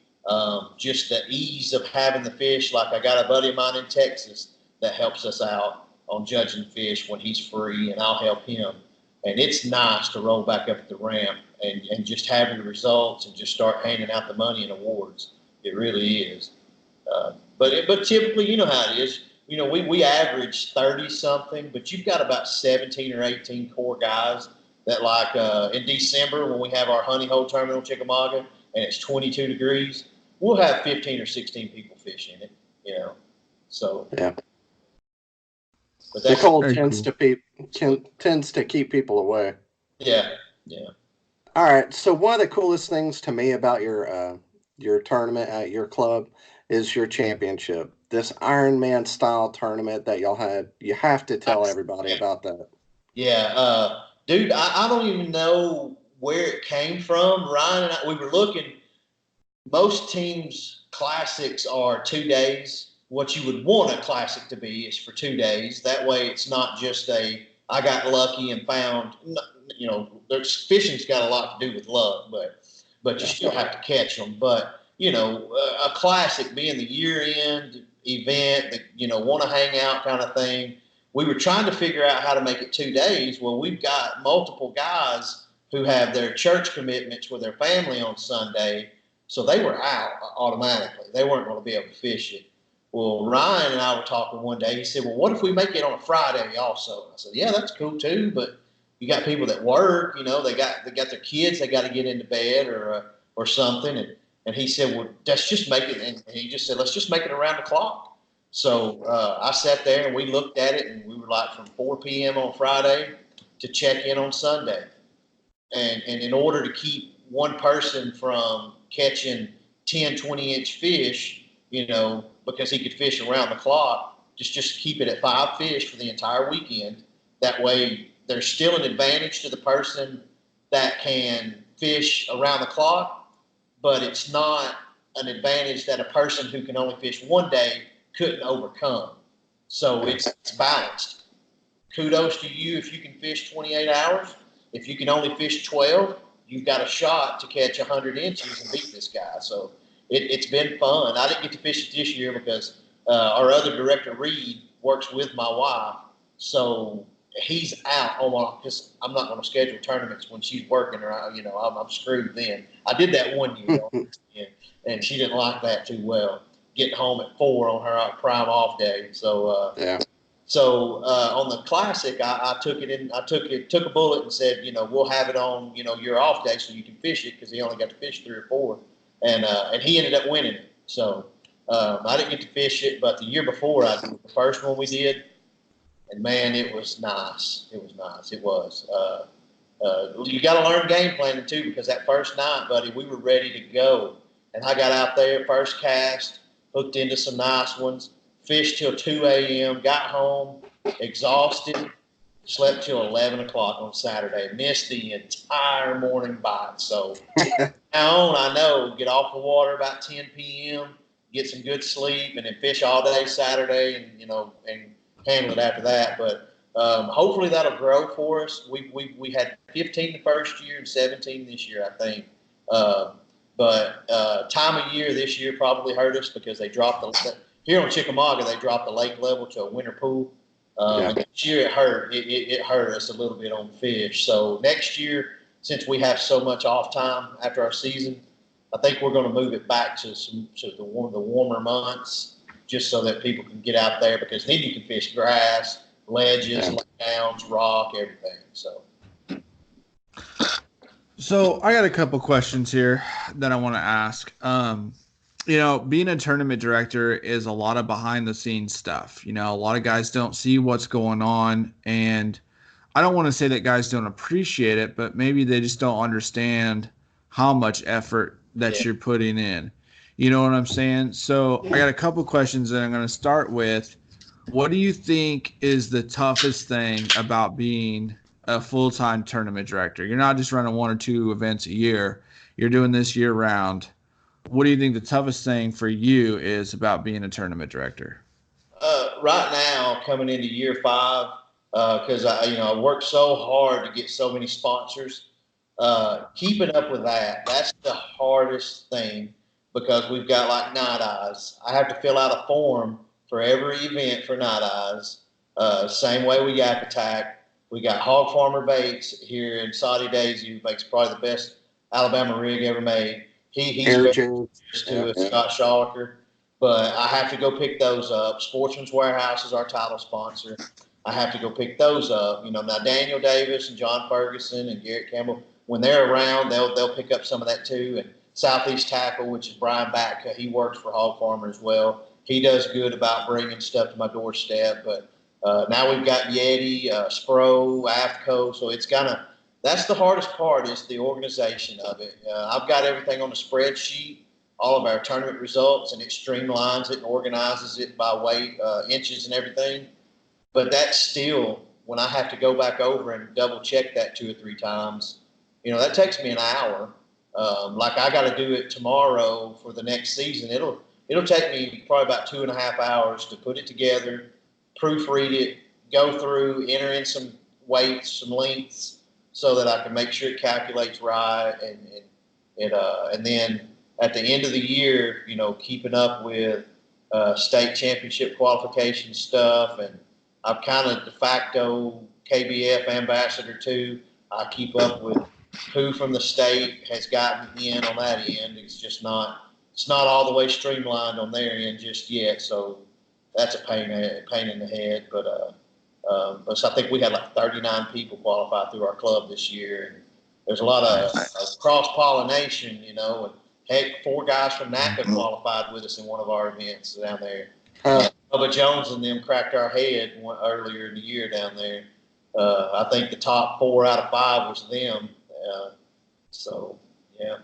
just the ease of having the fish. Like I got a buddy of mine in Texas that helps us out on judging fish when he's free, and I'll help him. And it's nice to roll back up at the ramp and just have your results and just start handing out the money and awards. It really is. But typically, you know how it is. We average 30 something, but you've got about 17 or 18 core guys that like in December when we have our honey hole tournament on Chickamauga and it's 22 degrees, we'll have 15 or 16 people fishing it. So yeah. But the cold tends to keep people away. Yeah. All right. So one of the coolest things to me about your tournament at your club is your championship. This Ironman style tournament that y'all had. You have to tell everybody about that. Yeah, dude, I don't even know where it came from. Ryan and I, we were looking. Most teams' classics are 2 days. What you would want a classic to be is for 2 days. That way, it's not just I got lucky and found. There's fishing's got a lot to do with luck, but you still have to catch them. But a classic being the year-end event that want to hang out kind of thing. We were trying to figure out how to make it 2 days. Well, we've got multiple guys who have their church commitments with their family on Sunday, so they were out automatically. They weren't going to be able to fish it. Well, Ryan and I were talking one day. He said, well, what if we make it on a Friday also? I said, yeah, that's cool too, but you got people that work, they got their kids, they got to get into bed or something. And he said, well, let's just make it. And he just said, let's just make it around the clock. So I sat there and we looked at it and we were like from 4 p.m. on Friday to check in on Sunday. And in order to keep one person from catching 10, 20-inch fish, because he could fish around the clock, just keep it at 5 fish for the entire weekend. That way there's still an advantage to the person that can fish around the clock, but it's not an advantage that a person who can only fish 1 day couldn't overcome. So it's balanced. Kudos to you if you can fish 28 hours. If you can only fish 12, you've got a shot to catch 100 inches and beat this guy. So it's been fun. I didn't get to fish it this year because our other director, Reed, works with my wife. So he's out because I'm not going to schedule tournaments when she's working or, I'm screwed then. I did that one year and she didn't like that too well, getting home at 4 on her prime off day. So, So on the classic, I took a bullet and said, we'll have it on, your off day so you can fish it because he only got to fish 3 or 4. And he ended up winning it. So I didn't get to fish it, but the year before I did the first one we did. And man, it was nice. It was nice. It was. You got to learn game planning too, because that first night, buddy, we were ready to go. And I got out there, first cast, hooked into some nice ones, fished till 2 a.m., got home, exhausted, slept till 11 o'clock on Saturday, missed the entire morning bite. So now on, I know, get off the water about 10 p.m., get some good sleep, and then fish all day Saturday and, and handle it after that. But hopefully that'll grow for us. We had 15 the first year and 17 this year, I think. But time of year this year probably hurt us because they dropped here on Chickamauga, they dropped the lake level to a winter pool. And this year it hurt us a little bit on fish. So next year, since we have so much off time after our season, I think we're going to move it back to the warmer months, just so that people can get out there, because then you can fish grass, ledges, laydowns, rock, everything. So I got a couple questions here that I want to ask. Being a tournament director is a lot of behind the scenes stuff. A lot of guys don't see what's going on, and I don't want to say that guys don't appreciate it, but maybe they just don't understand how much effort that Yeah. you're putting in. You know what I'm saying? So I got a couple questions that I'm going to start with. What do you think is the toughest thing about being a full-time tournament director? You're not just running one or two events a year. You're doing this year round. What do you think the toughest thing for you is about being a tournament director? Right now, coming into year 5, because I worked so hard to get so many sponsors. Keeping up with that's the hardest thing because we've got like Night Eyes. I have to fill out a form for every event for Night Eyes. Same way we Yak Attack. We got Hog Farmer Baits here in Saudi Daisy, who makes probably the best Alabama rig ever made. He's Air very jigs. to Scott Schalker, but I have to go pick those up. Sportsman's Warehouse is our title sponsor. I have to go pick those up. Now Daniel Davis and John Ferguson and Garrett Campbell, when they're around, they'll pick up some of that too. And Southeast Tackle, which is Brian Batka, he works for Hog Farmer as well. He does good about bringing stuff to my doorstep. But now we've got Yeti, Spro, AFCO, so it's that's the hardest part is the organization of it. I've got everything on the spreadsheet, all of our tournament results, and it streamlines it and organizes it by weight, inches, and everything. But that's still when I have to go back over and double check that 2 or 3 times. That takes me an hour. Like I got to do it tomorrow for the next season. It'll take me probably about 2.5 hours to put it together, proofread it, go through, enter in some weights, some lengths, so that I can make sure it calculates right, and then at the end of the year, keeping up with state championship qualification stuff, and I'm kind of de facto KBF ambassador too. I keep up with who from the state has gotten in on that end. It's not all the way streamlined on their end just yet. So that's a pain in the head. But so I think we had like 39 people qualify through our club this year. And there's a lot of cross pollination, and heck, 4 guys from NACA qualified with us in one of our events down there. Bubba Jones and them cracked our head earlier in the year down there. I think the top 4 out of 5 was them. So yeah,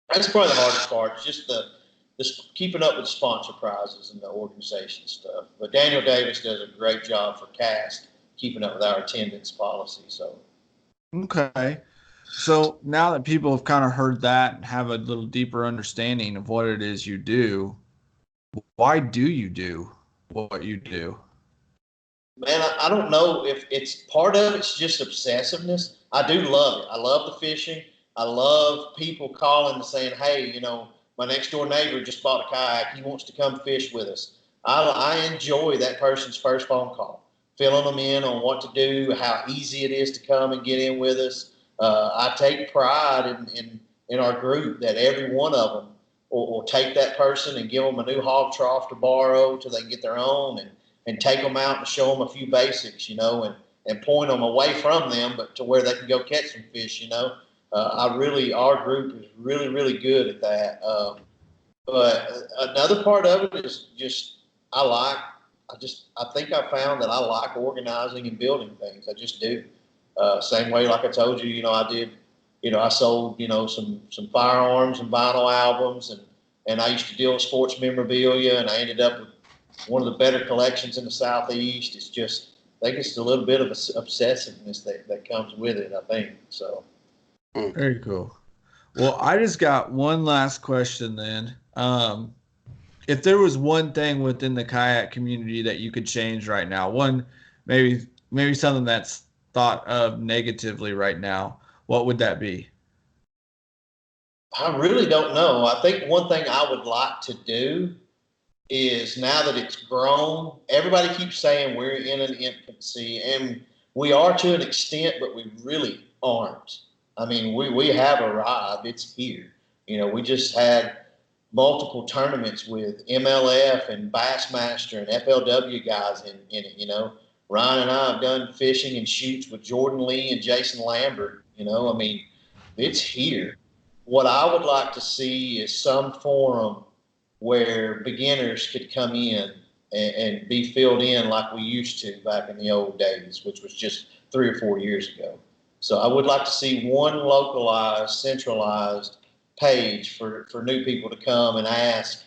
that's probably the hardest part. Just the keeping up with the sponsor prizes and the organization stuff. But Daniel Davis does a great job for CAST keeping up with our attendance policy. So Okay. So now that people have kind of heard that and have a little deeper understanding of what it is you do, why do you do what you do? man, I don't know if it's part of it's just obsessiveness. I do love it. I love the fishing. I love people calling and saying, hey, my next door neighbor just bought a kayak. He wants to come fish with us. I enjoy that person's first phone call, filling them in on what to do, how easy it is to come and get in with us. I take pride in our group that every one of them will take that person and give them a new hog trough to borrow till they can get their own, and take them out and show them a few basics, and point them away from them, but to where they can go catch some fish, our group is really, really good at that. But another part of it is just, I think I found that I like organizing and building things. I just do. Same way, like I told you, I did, I sold, some firearms and vinyl albums, and I used to deal with sports memorabilia, and I ended up with one of the better collections in the Southeast. It's just, I think it's a little bit of obsessiveness that comes with it, I think. So. Very cool. Well, I just got one last question then. If there was one thing within the kayak community that you could change right now, maybe something that's thought of negatively right now, what would that be? I really don't know. I think one thing I would like to do is, now that it's grown, everybody keeps saying we're in an infancy, and we are to an extent, but we really aren't. I mean, we have arrived. It's here. We just had multiple tournaments with MLF and Bassmaster and FLW guys in it. Ryan and I have done fishing and shoots with Jordan Lee and Jason Lambert. I mean, it's here. What I would like to see is some forum where beginners could come in and be filled in like we used to back in the old days, which was just 3 or 4 years ago. So I would like to see one localized, centralized page for new people to come and ask,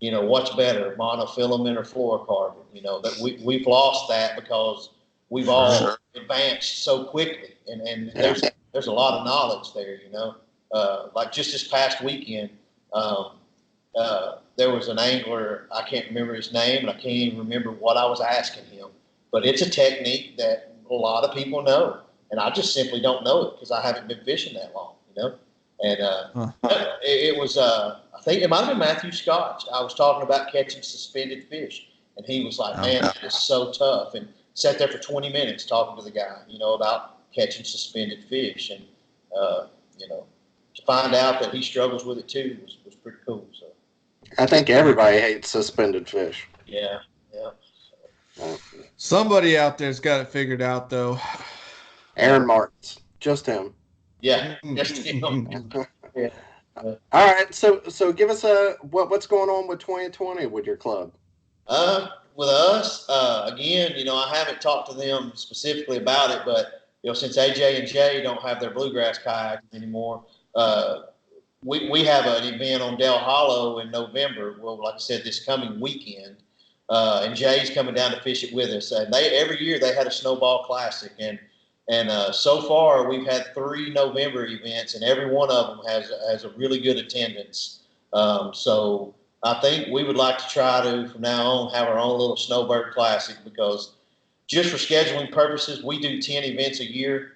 what's better, monofilament or fluorocarbon? That we've lost that because we've all advanced so quickly, and there's a lot of knowledge there. Like just this past weekend, there was an angler, I can't remember his name, and I can't even remember what I was asking him, but it's a technique that a lot of people know, and I just simply don't know it because I haven't been fishing that long. And it was, I think it might have been Matthew Scotch. I was talking about catching suspended fish, and he was like, man, that is so tough, and sat there for 20 minutes talking to the guy, about catching suspended fish. And, to find out that he struggles with it too was pretty cool. So I think everybody hates suspended fish. Yeah. Somebody out there's got it figured out, though. Aaron Martins, just him. Yeah, just him. Yeah. All right, so give us what's going on with 2020 with your club? With us, again, I haven't talked to them specifically about it, but since AJ and Jay don't have their bluegrass kayaks anymore, we have an event on Del Hollow in November. Well, like I said, this coming weekend, and Jay's coming down to fish it with us. And every year they had a snowball classic, and so far we've had 3 November events, and every one of them has a really good attendance. So I think we would like to try to, from now on, have our own little Snowbird Classic, because just for scheduling purposes, we do 10 events a year,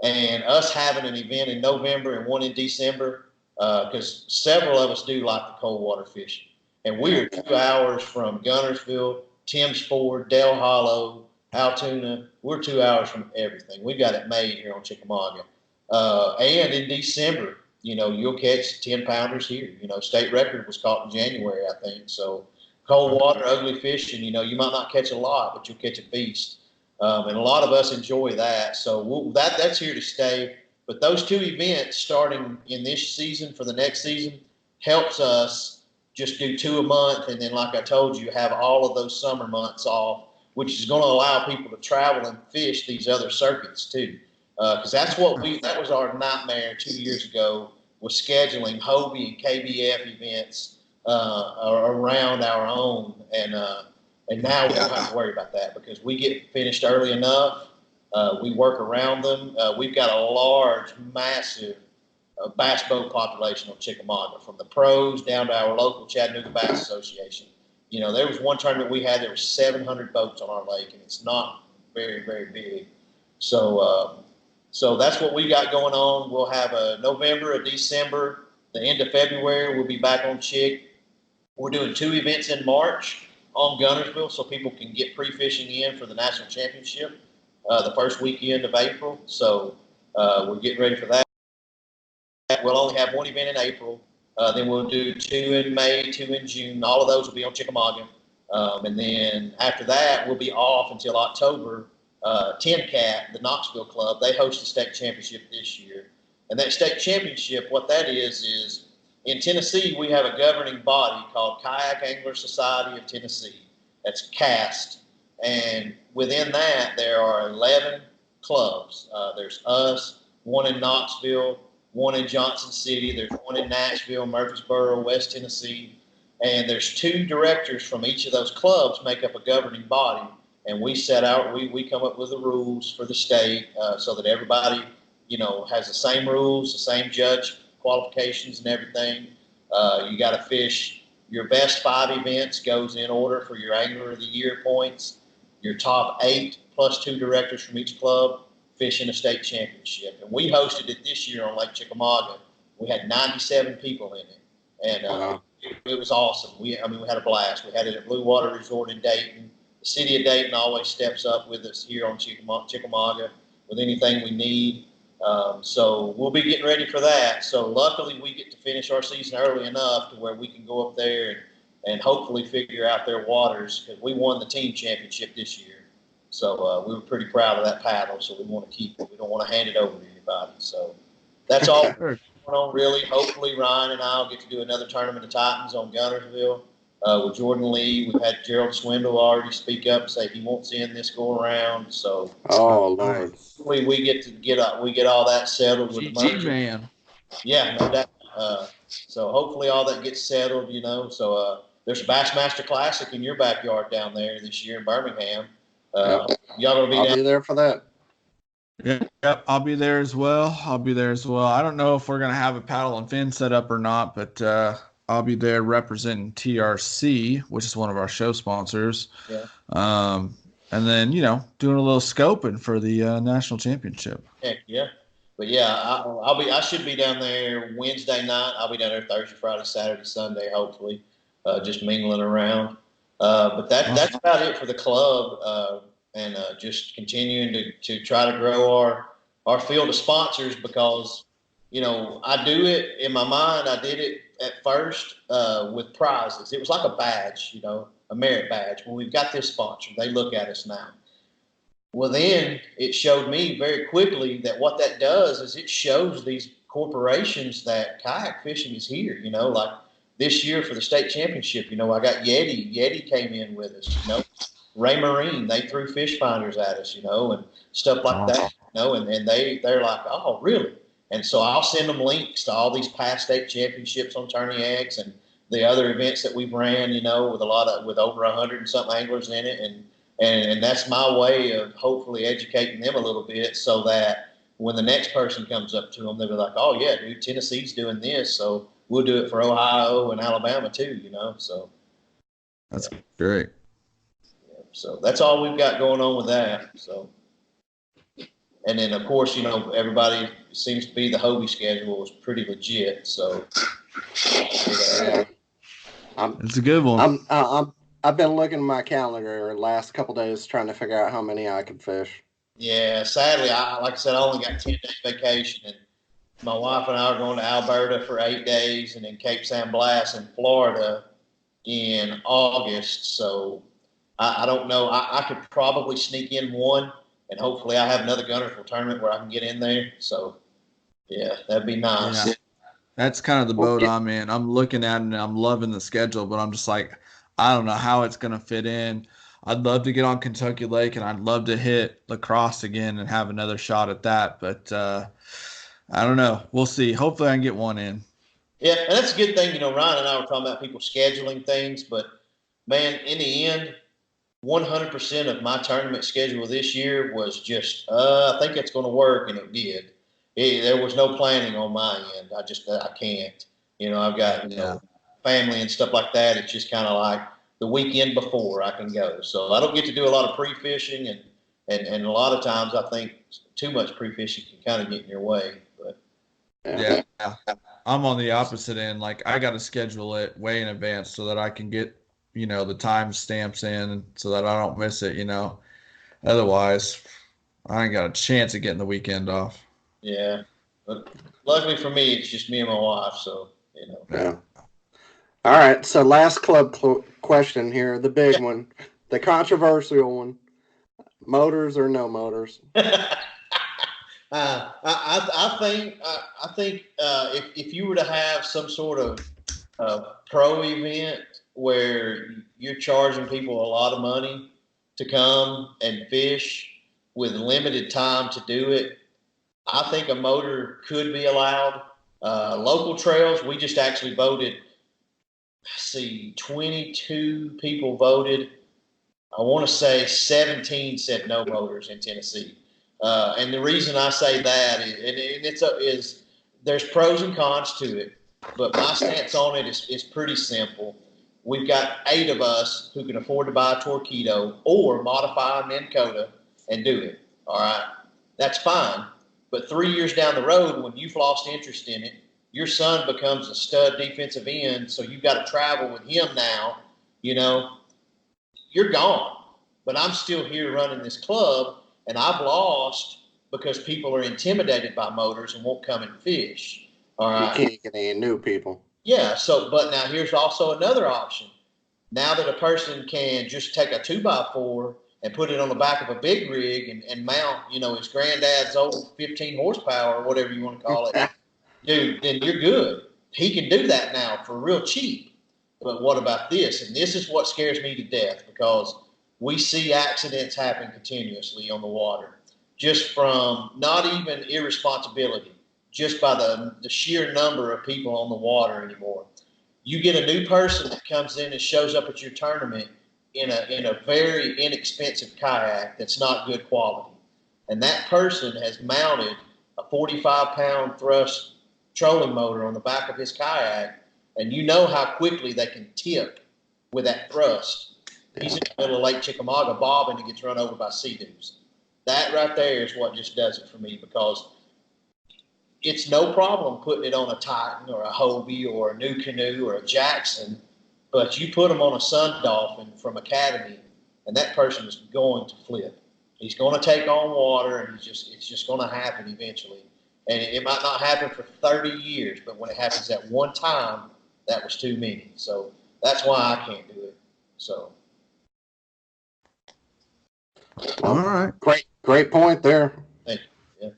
and us having an event in November and one in December, because several of us do like the cold water fishing. And we are 2 hours from Gunnersville, Timms Ford, Del Hollow, Altoona. We're 2 hours from everything. We've got it made here on Chickamauga. And in December, you'll catch 10-pounders here. State record was caught in January, I think. So cold water, ugly fishing, you might not catch a lot, but you'll catch a beast. And a lot of us enjoy that. So that's here to stay. But those 2 events starting in this season for the next season helps us just do 2 a month. And then, like I told you, have all of those summer months off, which is going to allow people to travel and fish these other circuits too. Because that was our nightmare 2 years ago, was scheduling Hobie and KBF events around our own. And now we don't have to worry about that because we get finished early enough. We work around them. We've got a large, massive bass boat population on Chickamauga, from the pros down to our local Chattanooga Bass Association. There was one tournament we had, there were 700 boats on our lake, and it's not very, very big. So that's what we got going on. We'll have a November, a December, the end of February, we'll be back on Chick. We're doing 2 events in March on Gunnersville so people can get pre-fishing in for the national championship the first weekend of April. So we're getting ready for that. We'll only have 1 event in April. Then we'll do 2 in May, 2 in June. All of those will be on Chickamauga. And then after that, we'll be off until October. TVKA, the Knoxville club, they host the state championship this year. And that state championship, what that is in Tennessee, we have a governing body called Kayak Angler Society of Tennessee. That's CAST. And within that, there are 11 clubs. There's us, 1 in Knoxville, 1 in Johnson City. There's 1 in Nashville, Murfreesboro, West Tennessee. And there's 2 directors from each of those clubs make up a governing body. And we we come up with the rules for the state so that everybody, has the same rules, the same judge qualifications and everything. You got to fish your best 5 events goes in order for your Angler of the Year points. Your top 8 plus 2 directors from each club fish in a state championship. And we hosted it this year on Lake Chickamauga. We had 97 people in it. And it was awesome. We had a blast. We had it at Blue Water Resort in Dayton. The city of Dayton always steps up with us here on Chickamauga with anything we need. So we'll be getting ready for that. So luckily we get to finish our season early enough to where we can go up there and hopefully figure out their waters, because we won the team championship this year. So we were pretty proud of that paddle, so we want to keep it. We don't want to hand it over to anybody. So that's all going on, really. Hopefully Ryan and I will get to do another tournament of Titans on Gunnersville. with Jordan Lee. We've had Gerald Swindle already speak up and say he wants in this go around. So, Oh Lord, we get all that settled with the GG merger. man. Yeah, no doubt. So hopefully all that gets settled. So there's a Bassmaster Classic in your backyard down there this year in Birmingham. Yep. Y'all gonna be I'll down? be there for that. Yep, I'll be there as well. I don't know if we're gonna have a paddle and fin set up or not, but I'll be there representing TRC, which is one of our show sponsors. Yeah. And then doing a little scoping for the national championship. Heck yeah. But yeah, I should be down there Wednesday night. I'll be down there Thursday, Friday, Saturday, Sunday, hopefully, just mingling around. But that's about it for the club, and just continuing to try to grow our field of sponsors, because I do it in my mind. I did it at first with prizes. It was like a badge, a merit badge. Well, we've got this sponsor. They look at us now. Well, then it showed me very quickly that what that does is it shows these corporations that kayak fishing is here. Like this year for the state championship, I got Yeti. Yeti came in with us, Ray Marine, they threw fish finders at us, and stuff like that, and they're like, oh, really? And so I'll send them links to all these past state championships on Tourney X and the other events that we've ran, with over 100 and something anglers in it. And that's my way of hopefully educating them a little bit, so that when the next person comes up to them, they'll be like, oh, yeah, dude, Tennessee's doing this, so we'll do it for Ohio and Alabama too, So that's great. Yeah, so that's all we've got going on with that. So, and then, of course, everybody seems to be the Hobie schedule is pretty legit. So, Yeah. It's a good one. I've been looking at my calendar the last couple days trying to figure out how many I can fish. Yeah, sadly, like I said, I only got 10-day vacation, and my wife and I are going to Alberta for 8 days, and then Cape San Blas in Florida in August. So I don't know. I could probably sneak in one, and hopefully I have another Guntersville tournament where I can get in there. So, yeah, that'd be nice. Yeah. That's kind of the boat I'm in. I'm looking at it and I'm loving the schedule, but I'm just like, I don't know how it's going to fit in. I'd love to get on Kentucky Lake, and I'd love to hit lacrosse again and have another shot at that. But I don't know. We'll see. Hopefully I can get one in. Yeah, and that's a good thing. Ryan and I were talking about people scheduling things, but, man, in the end, 100% of my tournament schedule this year was just, I think it's going to work, and it did. There was no planning on my end. I can't. I've got, family and stuff like that. It's just kind of like the weekend before I can go. So I don't get to do a lot of pre-fishing, and a lot of times I think too much pre-fishing can kind of get in your way. But yeah, I'm on the opposite end. Like, I got to schedule it way in advance so that I can get, the time stamps in so that I don't miss it, Otherwise, I ain't got a chance of getting the weekend off. Yeah. But luckily for me, it's just me and my wife. So, Yeah. All right. So last club question here, the big one, the controversial one: motors or no motors? I think if you were to have some sort of pro event where you're charging people a lot of money to come and fish with limited time to do it, I think a motor could be allowed. Local trails, we just actually voted. 22 people voted. I want to say 17 said no motors in Tennessee. And the reason I say that is there's pros and cons to it, but my stance on it is pretty simple. We've got 8 of us who can afford to buy a Torpedo or modify a Minn Kota and do it. All right, that's fine. But 3 years down the road, when you've lost interest in it, your son becomes a stud defensive end, so you've got to travel with him now. You're gone. But I'm still here running this club, and I've lost because people are intimidated by motors and won't come and fish. All right. You can't get any new people. Yeah. So, but now here's also another option. Now that a person can just take a 2x4 and put it on the back of a big rig and mount, his granddad's old 15 horsepower or whatever you want to call it, dude, then you're good. He can do that now for real cheap. But what about this? And this is what scares me to death, because we see accidents happen continuously on the water, just from not even irresponsibility, just by the sheer number of people on the water anymore. You get a new person that comes in and shows up at your tournament in a very inexpensive kayak that's not good quality. And that person has mounted a 45-pound thrust trolling motor on the back of his kayak, and you know how quickly they can tip with that thrust. He's in the middle of Lake Chickamauga bobbing and gets run over by sea-doos. That right there is what just does it for me, because it's no problem putting it on a Titan or a Hobie or a New Canoe or a Jackson, but you put them on a Sun Dolphin from Academy, and that person is going to flip. He's going to take on water, and it's just going to happen eventually. And it might not happen for 30 years, but when it happens at one time, that was too many. So that's why I can't do it. So. All right. Great point there. Thank you.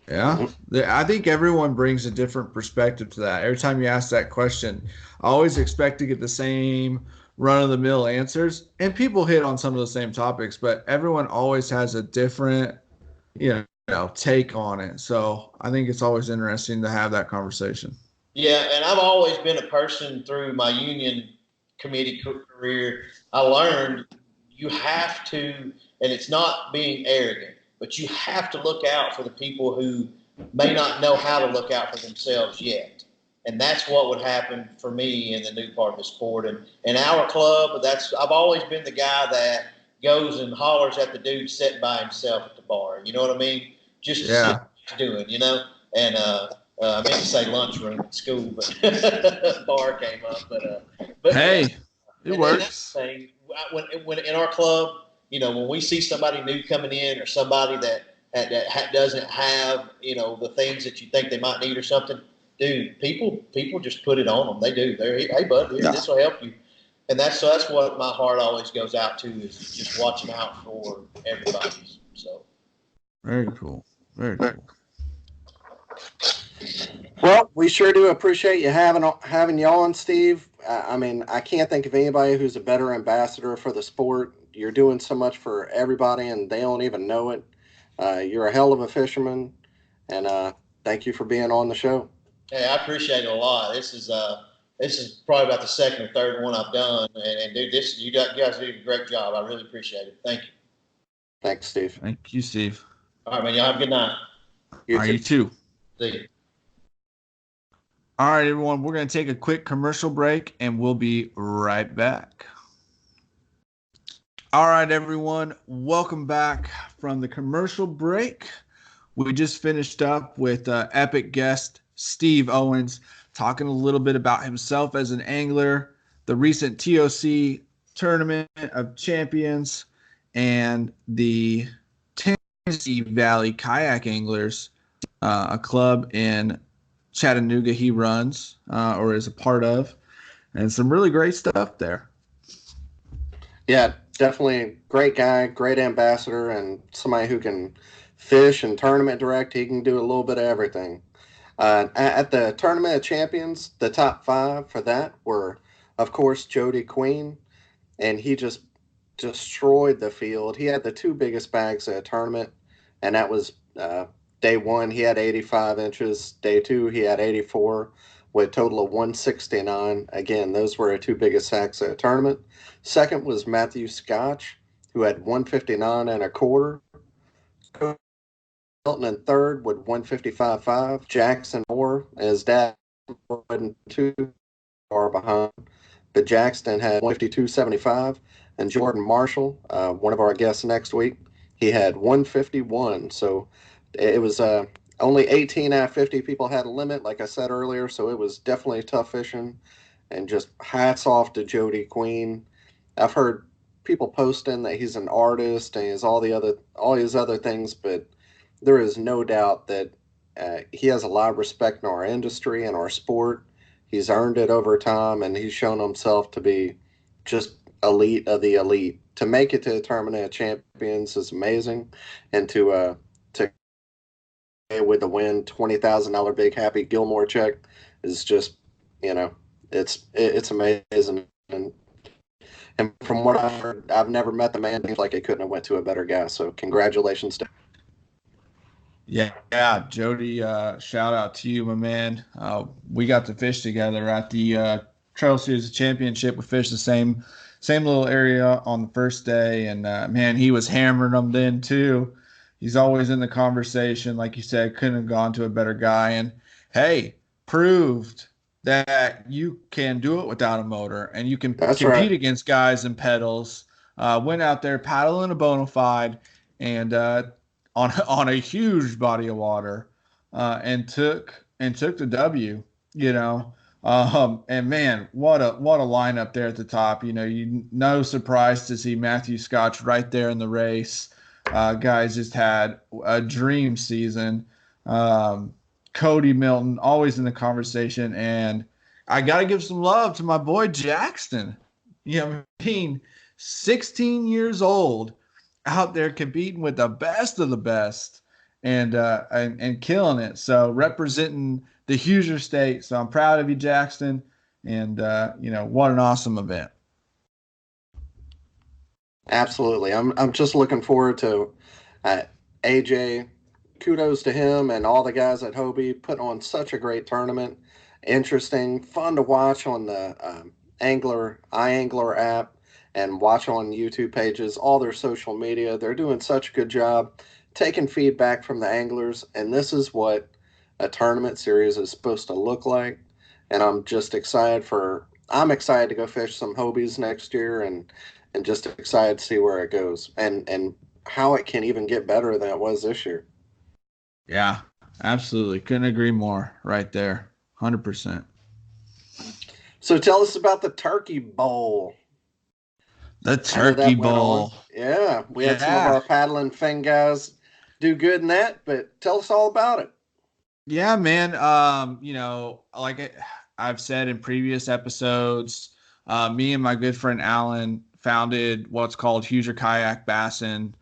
Yeah. I think everyone brings a different perspective to that. Every time you ask that question, I always expect to get the same run-of-the-mill answers, and people hit on some of the same topics, but everyone always has a different, take on it. So I think it's always interesting to have that conversation. Yeah, and I've always been a person through my union committee career. I learned you have to, and it's not being arrogant, but you have to look out for the people who may not know how to look out for themselves yet. And that's what would happen for me in the new part of the sport. And in our club, I've always been the guy that goes and hollers at the dude sitting by himself at the bar. You know what I mean? Just to see what he's doing, And I meant to say lunchroom at school, but bar came up. But hey, it works. Thing, when in our club, when we see somebody new coming in, or somebody that doesn't have the things that you think they might need or something, dude, people just put it on them. They do. They're, hey bud, this will help you. And that's what my heart always goes out to, is just watching out for everybody. So very cool. Very cool. Well, we sure do appreciate you having you on, Steve. I mean, I can't think of anybody who's a better ambassador for the sport. You're doing so much for everybody, and they don't even know it. You're a hell of a fisherman, and thank you for being on the show. Hey, I appreciate it a lot. This is probably about the second or third one I've done, and dude, you guys do a great job. I really appreciate it. Thank you. Thanks, Steve. Thank you, Steve. All right, man. Y'all have a good night. You too. See you. All right, everyone. We're going to take a quick commercial break, and we'll be right back. All right, everyone. Welcome back from the commercial break. We just finished up with epic guest Steve Owens, talking a little bit about himself as an angler, the recent TOC Tournament of Champions, and the Tennessee Valley Kayak Anglers, a club in Chattanooga he runs or is a part of, and some really great stuff there. Yeah, definitely great guy, great ambassador, and somebody who can fish and tournament direct. He can do a little bit of everything. At the Tournament of Champions, the top 5 for that were, of course, Jody Queen, and he just destroyed the field. He had the 2 biggest bags at a tournament, and that was day 1, he had 85 inches. Day 2, he had 84, with a total of 169. Again, those were the 2 biggest sacks at a tournament. Second was Matthew Scotch, who had 159 and a quarter. Hilton in third with 155.5. Jackson Moore and his dad were 2 far behind, but Jackson had 152.75. And Jordan Marshall, one of our guests next week, he had 151. So it was only 18 out of 50 people had a limit, like I said earlier. So it was definitely tough fishing, and just hats off to Jody Queen. I've heard people posting that he's an artist and he's all his other things, but there is no doubt that he has a lot of respect in our industry and our sport. He's earned it over time, and he's shown himself to be just elite of the elite. To make it to the Tournament of Champions is amazing, and to with the win, $20,000 big Happy Gilmore check is just, It's amazing. And from what I've heard, I've never met the man. Seems like it couldn't have went to a better guy. So congratulations to. Yeah, Jody. Shout out to you, my man. We got to fish together at the Trail Series Championship. We fished the same little area on the first day, and man, he was hammering them then too. He's always in the conversation, like you said. Couldn't have gone to a better guy, and hey, proved that you can do it without a motor, and you can That's compete right. against guys in pedals. Went out there paddling a bona fide, and on a huge body of water, and took the W. You know, and man, what a lineup there at the top. You know, no surprise to see Matthew Scotch right there in the race. Guys just had a dream season. Cody Milton always in the conversation, and I got to give some love to my boy Jackson. You know, being 16 years old, out there competing with the best of the best, and killing it. So representing the Hoosier State. So I'm proud of you, Jackson. And what an awesome event. Absolutely. I'm just looking forward to AJ. Kudos to him and all the guys at Hobie putting on such a great tournament. Interesting, fun to watch on the iAngler app and watch on YouTube pages, all their social media. They're doing such a good job taking feedback from the anglers, and this is what a tournament series is supposed to look like. And I'm excited to go fish some Hobies next year and just excited to see where it goes and how it can even get better than it was this year. Yeah, absolutely. Couldn't agree more right there. 100%. So tell us about the Turkey Bowl. The Turkey Bowl. Yeah, we had some of our paddle and fin guys do good in that, but tell us all about it. Yeah, man. Like I've said in previous episodes, me and my good friend Alan founded what's called Hoosier Kayak Bassin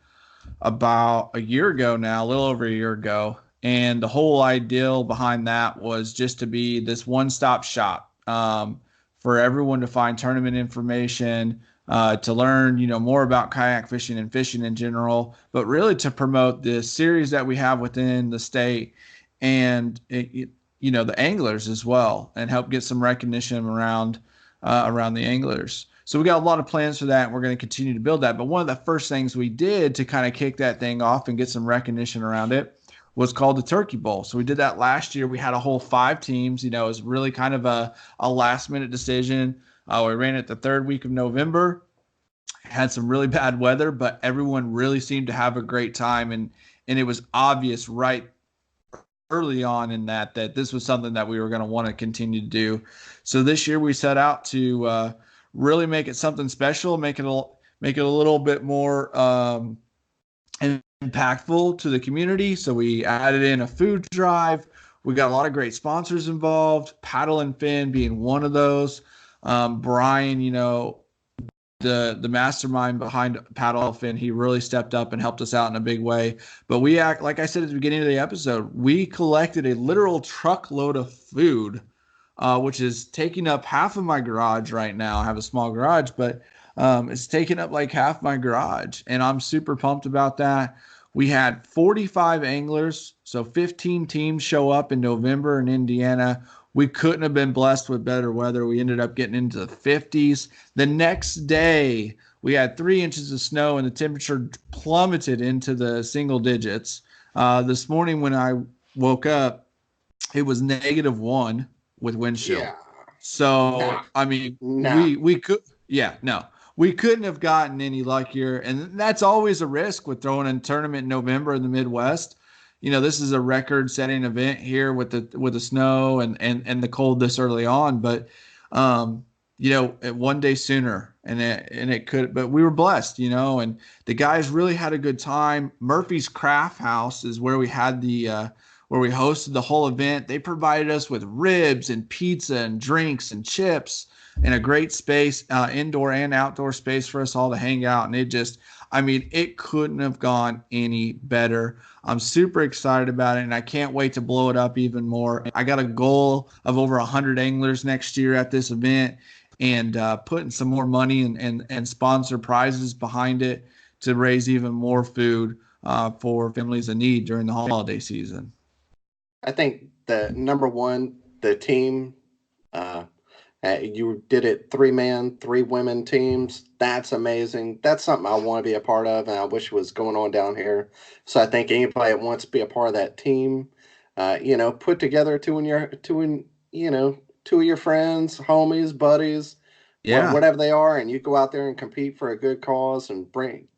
about a year ago now, a little over a year ago. And the whole ideal behind that was just to be this one-stop shop for everyone to find tournament information, to learn, more about kayak fishing and fishing in general, but really to promote the series that we have within the state and, the anglers as well, and help get some recognition around the anglers. So we got a lot of plans for that, and we're going to continue to build that. But one of the first things we did to kind of kick that thing off and get some recognition around it was called the Turkey Bowl. So we did that last year. We had a whole 5 teams. It was really kind of a last-minute decision. We ran it the 3rd week of November. Had some really bad weather, but everyone really seemed to have a great time. And it was obvious right early on in that this was something that we were going to want to continue to do. So this year we set out to really make it something special, make it a little bit more impactful to the community. So we added in a food drive. We got a lot of great sponsors involved, Paddle and Fin being one of those. Brian, the mastermind behind Paddle and Fin, he really stepped up and helped us out in a big way. But like I said at the beginning of the episode, we collected a literal truckload of food, which is taking up half of my garage right now. I have a small garage, but it's taking up like half my garage, and I'm super pumped about that. We had 45 anglers, so 15 teams show up in November in Indiana. We couldn't have been blessed with better weather. We ended up getting into the 50s. The next day, we had 3 inches of snow, and the temperature plummeted into the single digits. This morning when I woke up, it was -1 with wind chill. Yeah. So, we could, we couldn't have gotten any luckier. And that's always a risk with throwing in a tournament in November in the Midwest. This is a record-setting event here with the snow and the cold this early on. But, one day sooner, and it could. But we were blessed, and the guys really had a good time. Murphy's Craft House is where we had where we hosted the whole event. They provided us with ribs and pizza and drinks and chips and a great space, indoor and outdoor space for us all to hang out. And I mean, it couldn't have gone any better. I'm super excited about it, and I can't wait to blow it up even more. I got a goal of over 100 anglers next year at this event, and putting some more money and sponsor prizes behind it to raise even more food for families in need during the holiday season. I think the number one, the team, uh, you did it 3-man, 3 women teams. That's amazing. That's something I want to be a part of, and I wish it was going on down here. So I think anybody that wants to be a part of that team, put together two of your friends, homies, buddies, Yeah. whatever they are, and you go out there and compete for a good cause and bring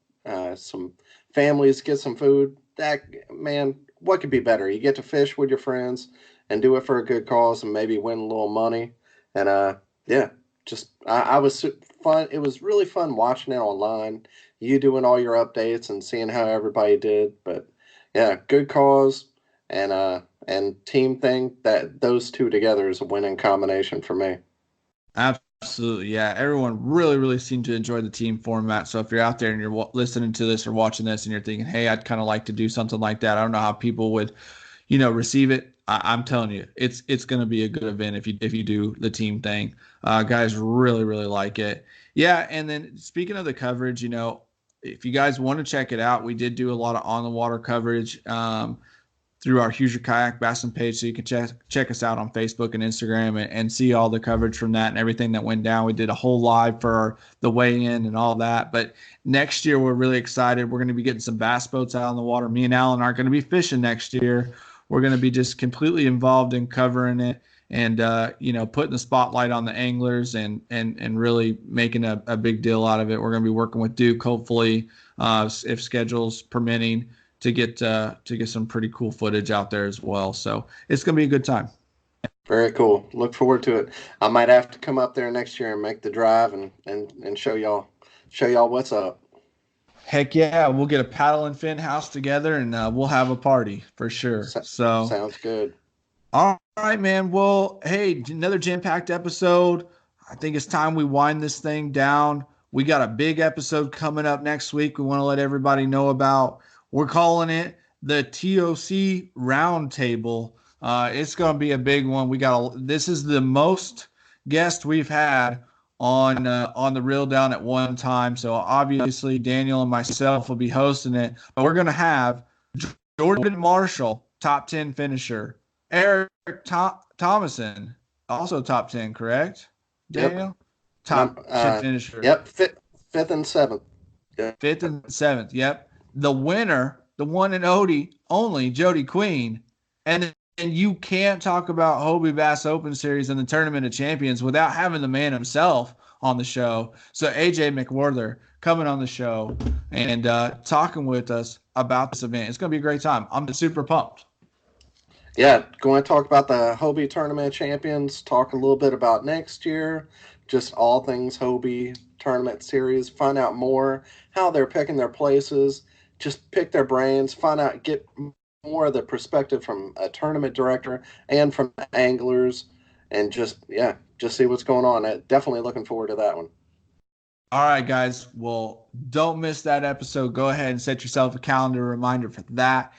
some families, get some food. That, man, what could be better? You get to fish with your friends and do it for a good cause and maybe win a little money. And yeah, just I was fun. It was really fun watching it online. You doing all your updates and seeing how everybody did. But yeah, good cause and team thing. That those two together is a winning combination for me. Absolutely. Yeah. Everyone really, really seemed to enjoy the team format. So if you're out there and you're listening to this or watching this and you're thinking, hey, I'd kind of like to do something like that, I don't know how people would, receive it. I'm telling you, it's going to be a good event if you do the team thing. Guys really, really like it. Yeah. And then speaking of the coverage, if you guys want to check it out, we did do a lot of on the water coverage. Through our Hoosier Kayak Bassin page. So you can check us out on Facebook and Instagram and see all the coverage from that and everything that went down. We did a whole live for the weigh-in and all that. But next year, we're really excited. We're going to be getting some bass boats out on the water. Me and Alan aren't going to be fishing next year. We're going to be just completely involved in covering it and, putting the spotlight on the anglers and really making a big deal out of it. We're going to be working with Duke, hopefully, if schedules permitting, to get some pretty cool footage out there as well. So it's going to be a good time. Very cool. Look forward to it. I might have to come up there next year and make the drive and show y'all what's up. Heck yeah, we'll get a paddle and fin house together and we'll have a party for sure. So sounds good. All right, man. Well, hey, another jam-packed episode. I think it's time we wind this thing down. We got a big episode coming up next week we want to let everybody know about. We're calling it the TOC Roundtable. It's going to be a big one. This is the most guests we've had on the Reel Down at one time. So obviously Daniel and myself will be hosting it. But we're going to have Jordan Marshall, top 10 finisher. Eric Thomason, also top 10, correct? Daniel? Yep. Top 10 finisher. Yep, fifth and seventh. Yep. Fifth and seventh, yep. The winner, the one and only Jody Queen. And you can't talk about Hobie Bass Open Series and the Tournament of Champions without having the man himself on the show. So AJ McWhorter coming on the show and talking with us about this event. It's going to be a great time. I'm super pumped. Yeah, going to talk about the Hobie Tournament of Champions, talk a little bit about next year, just all things Hobie Tournament Series, find out more, how they're picking their places, just pick their brains, get more of the perspective from a tournament director and from anglers, and just see what's going on. Definitely looking forward to that one. All right, guys. Well, don't miss that episode. Go ahead and set yourself a calendar reminder for that.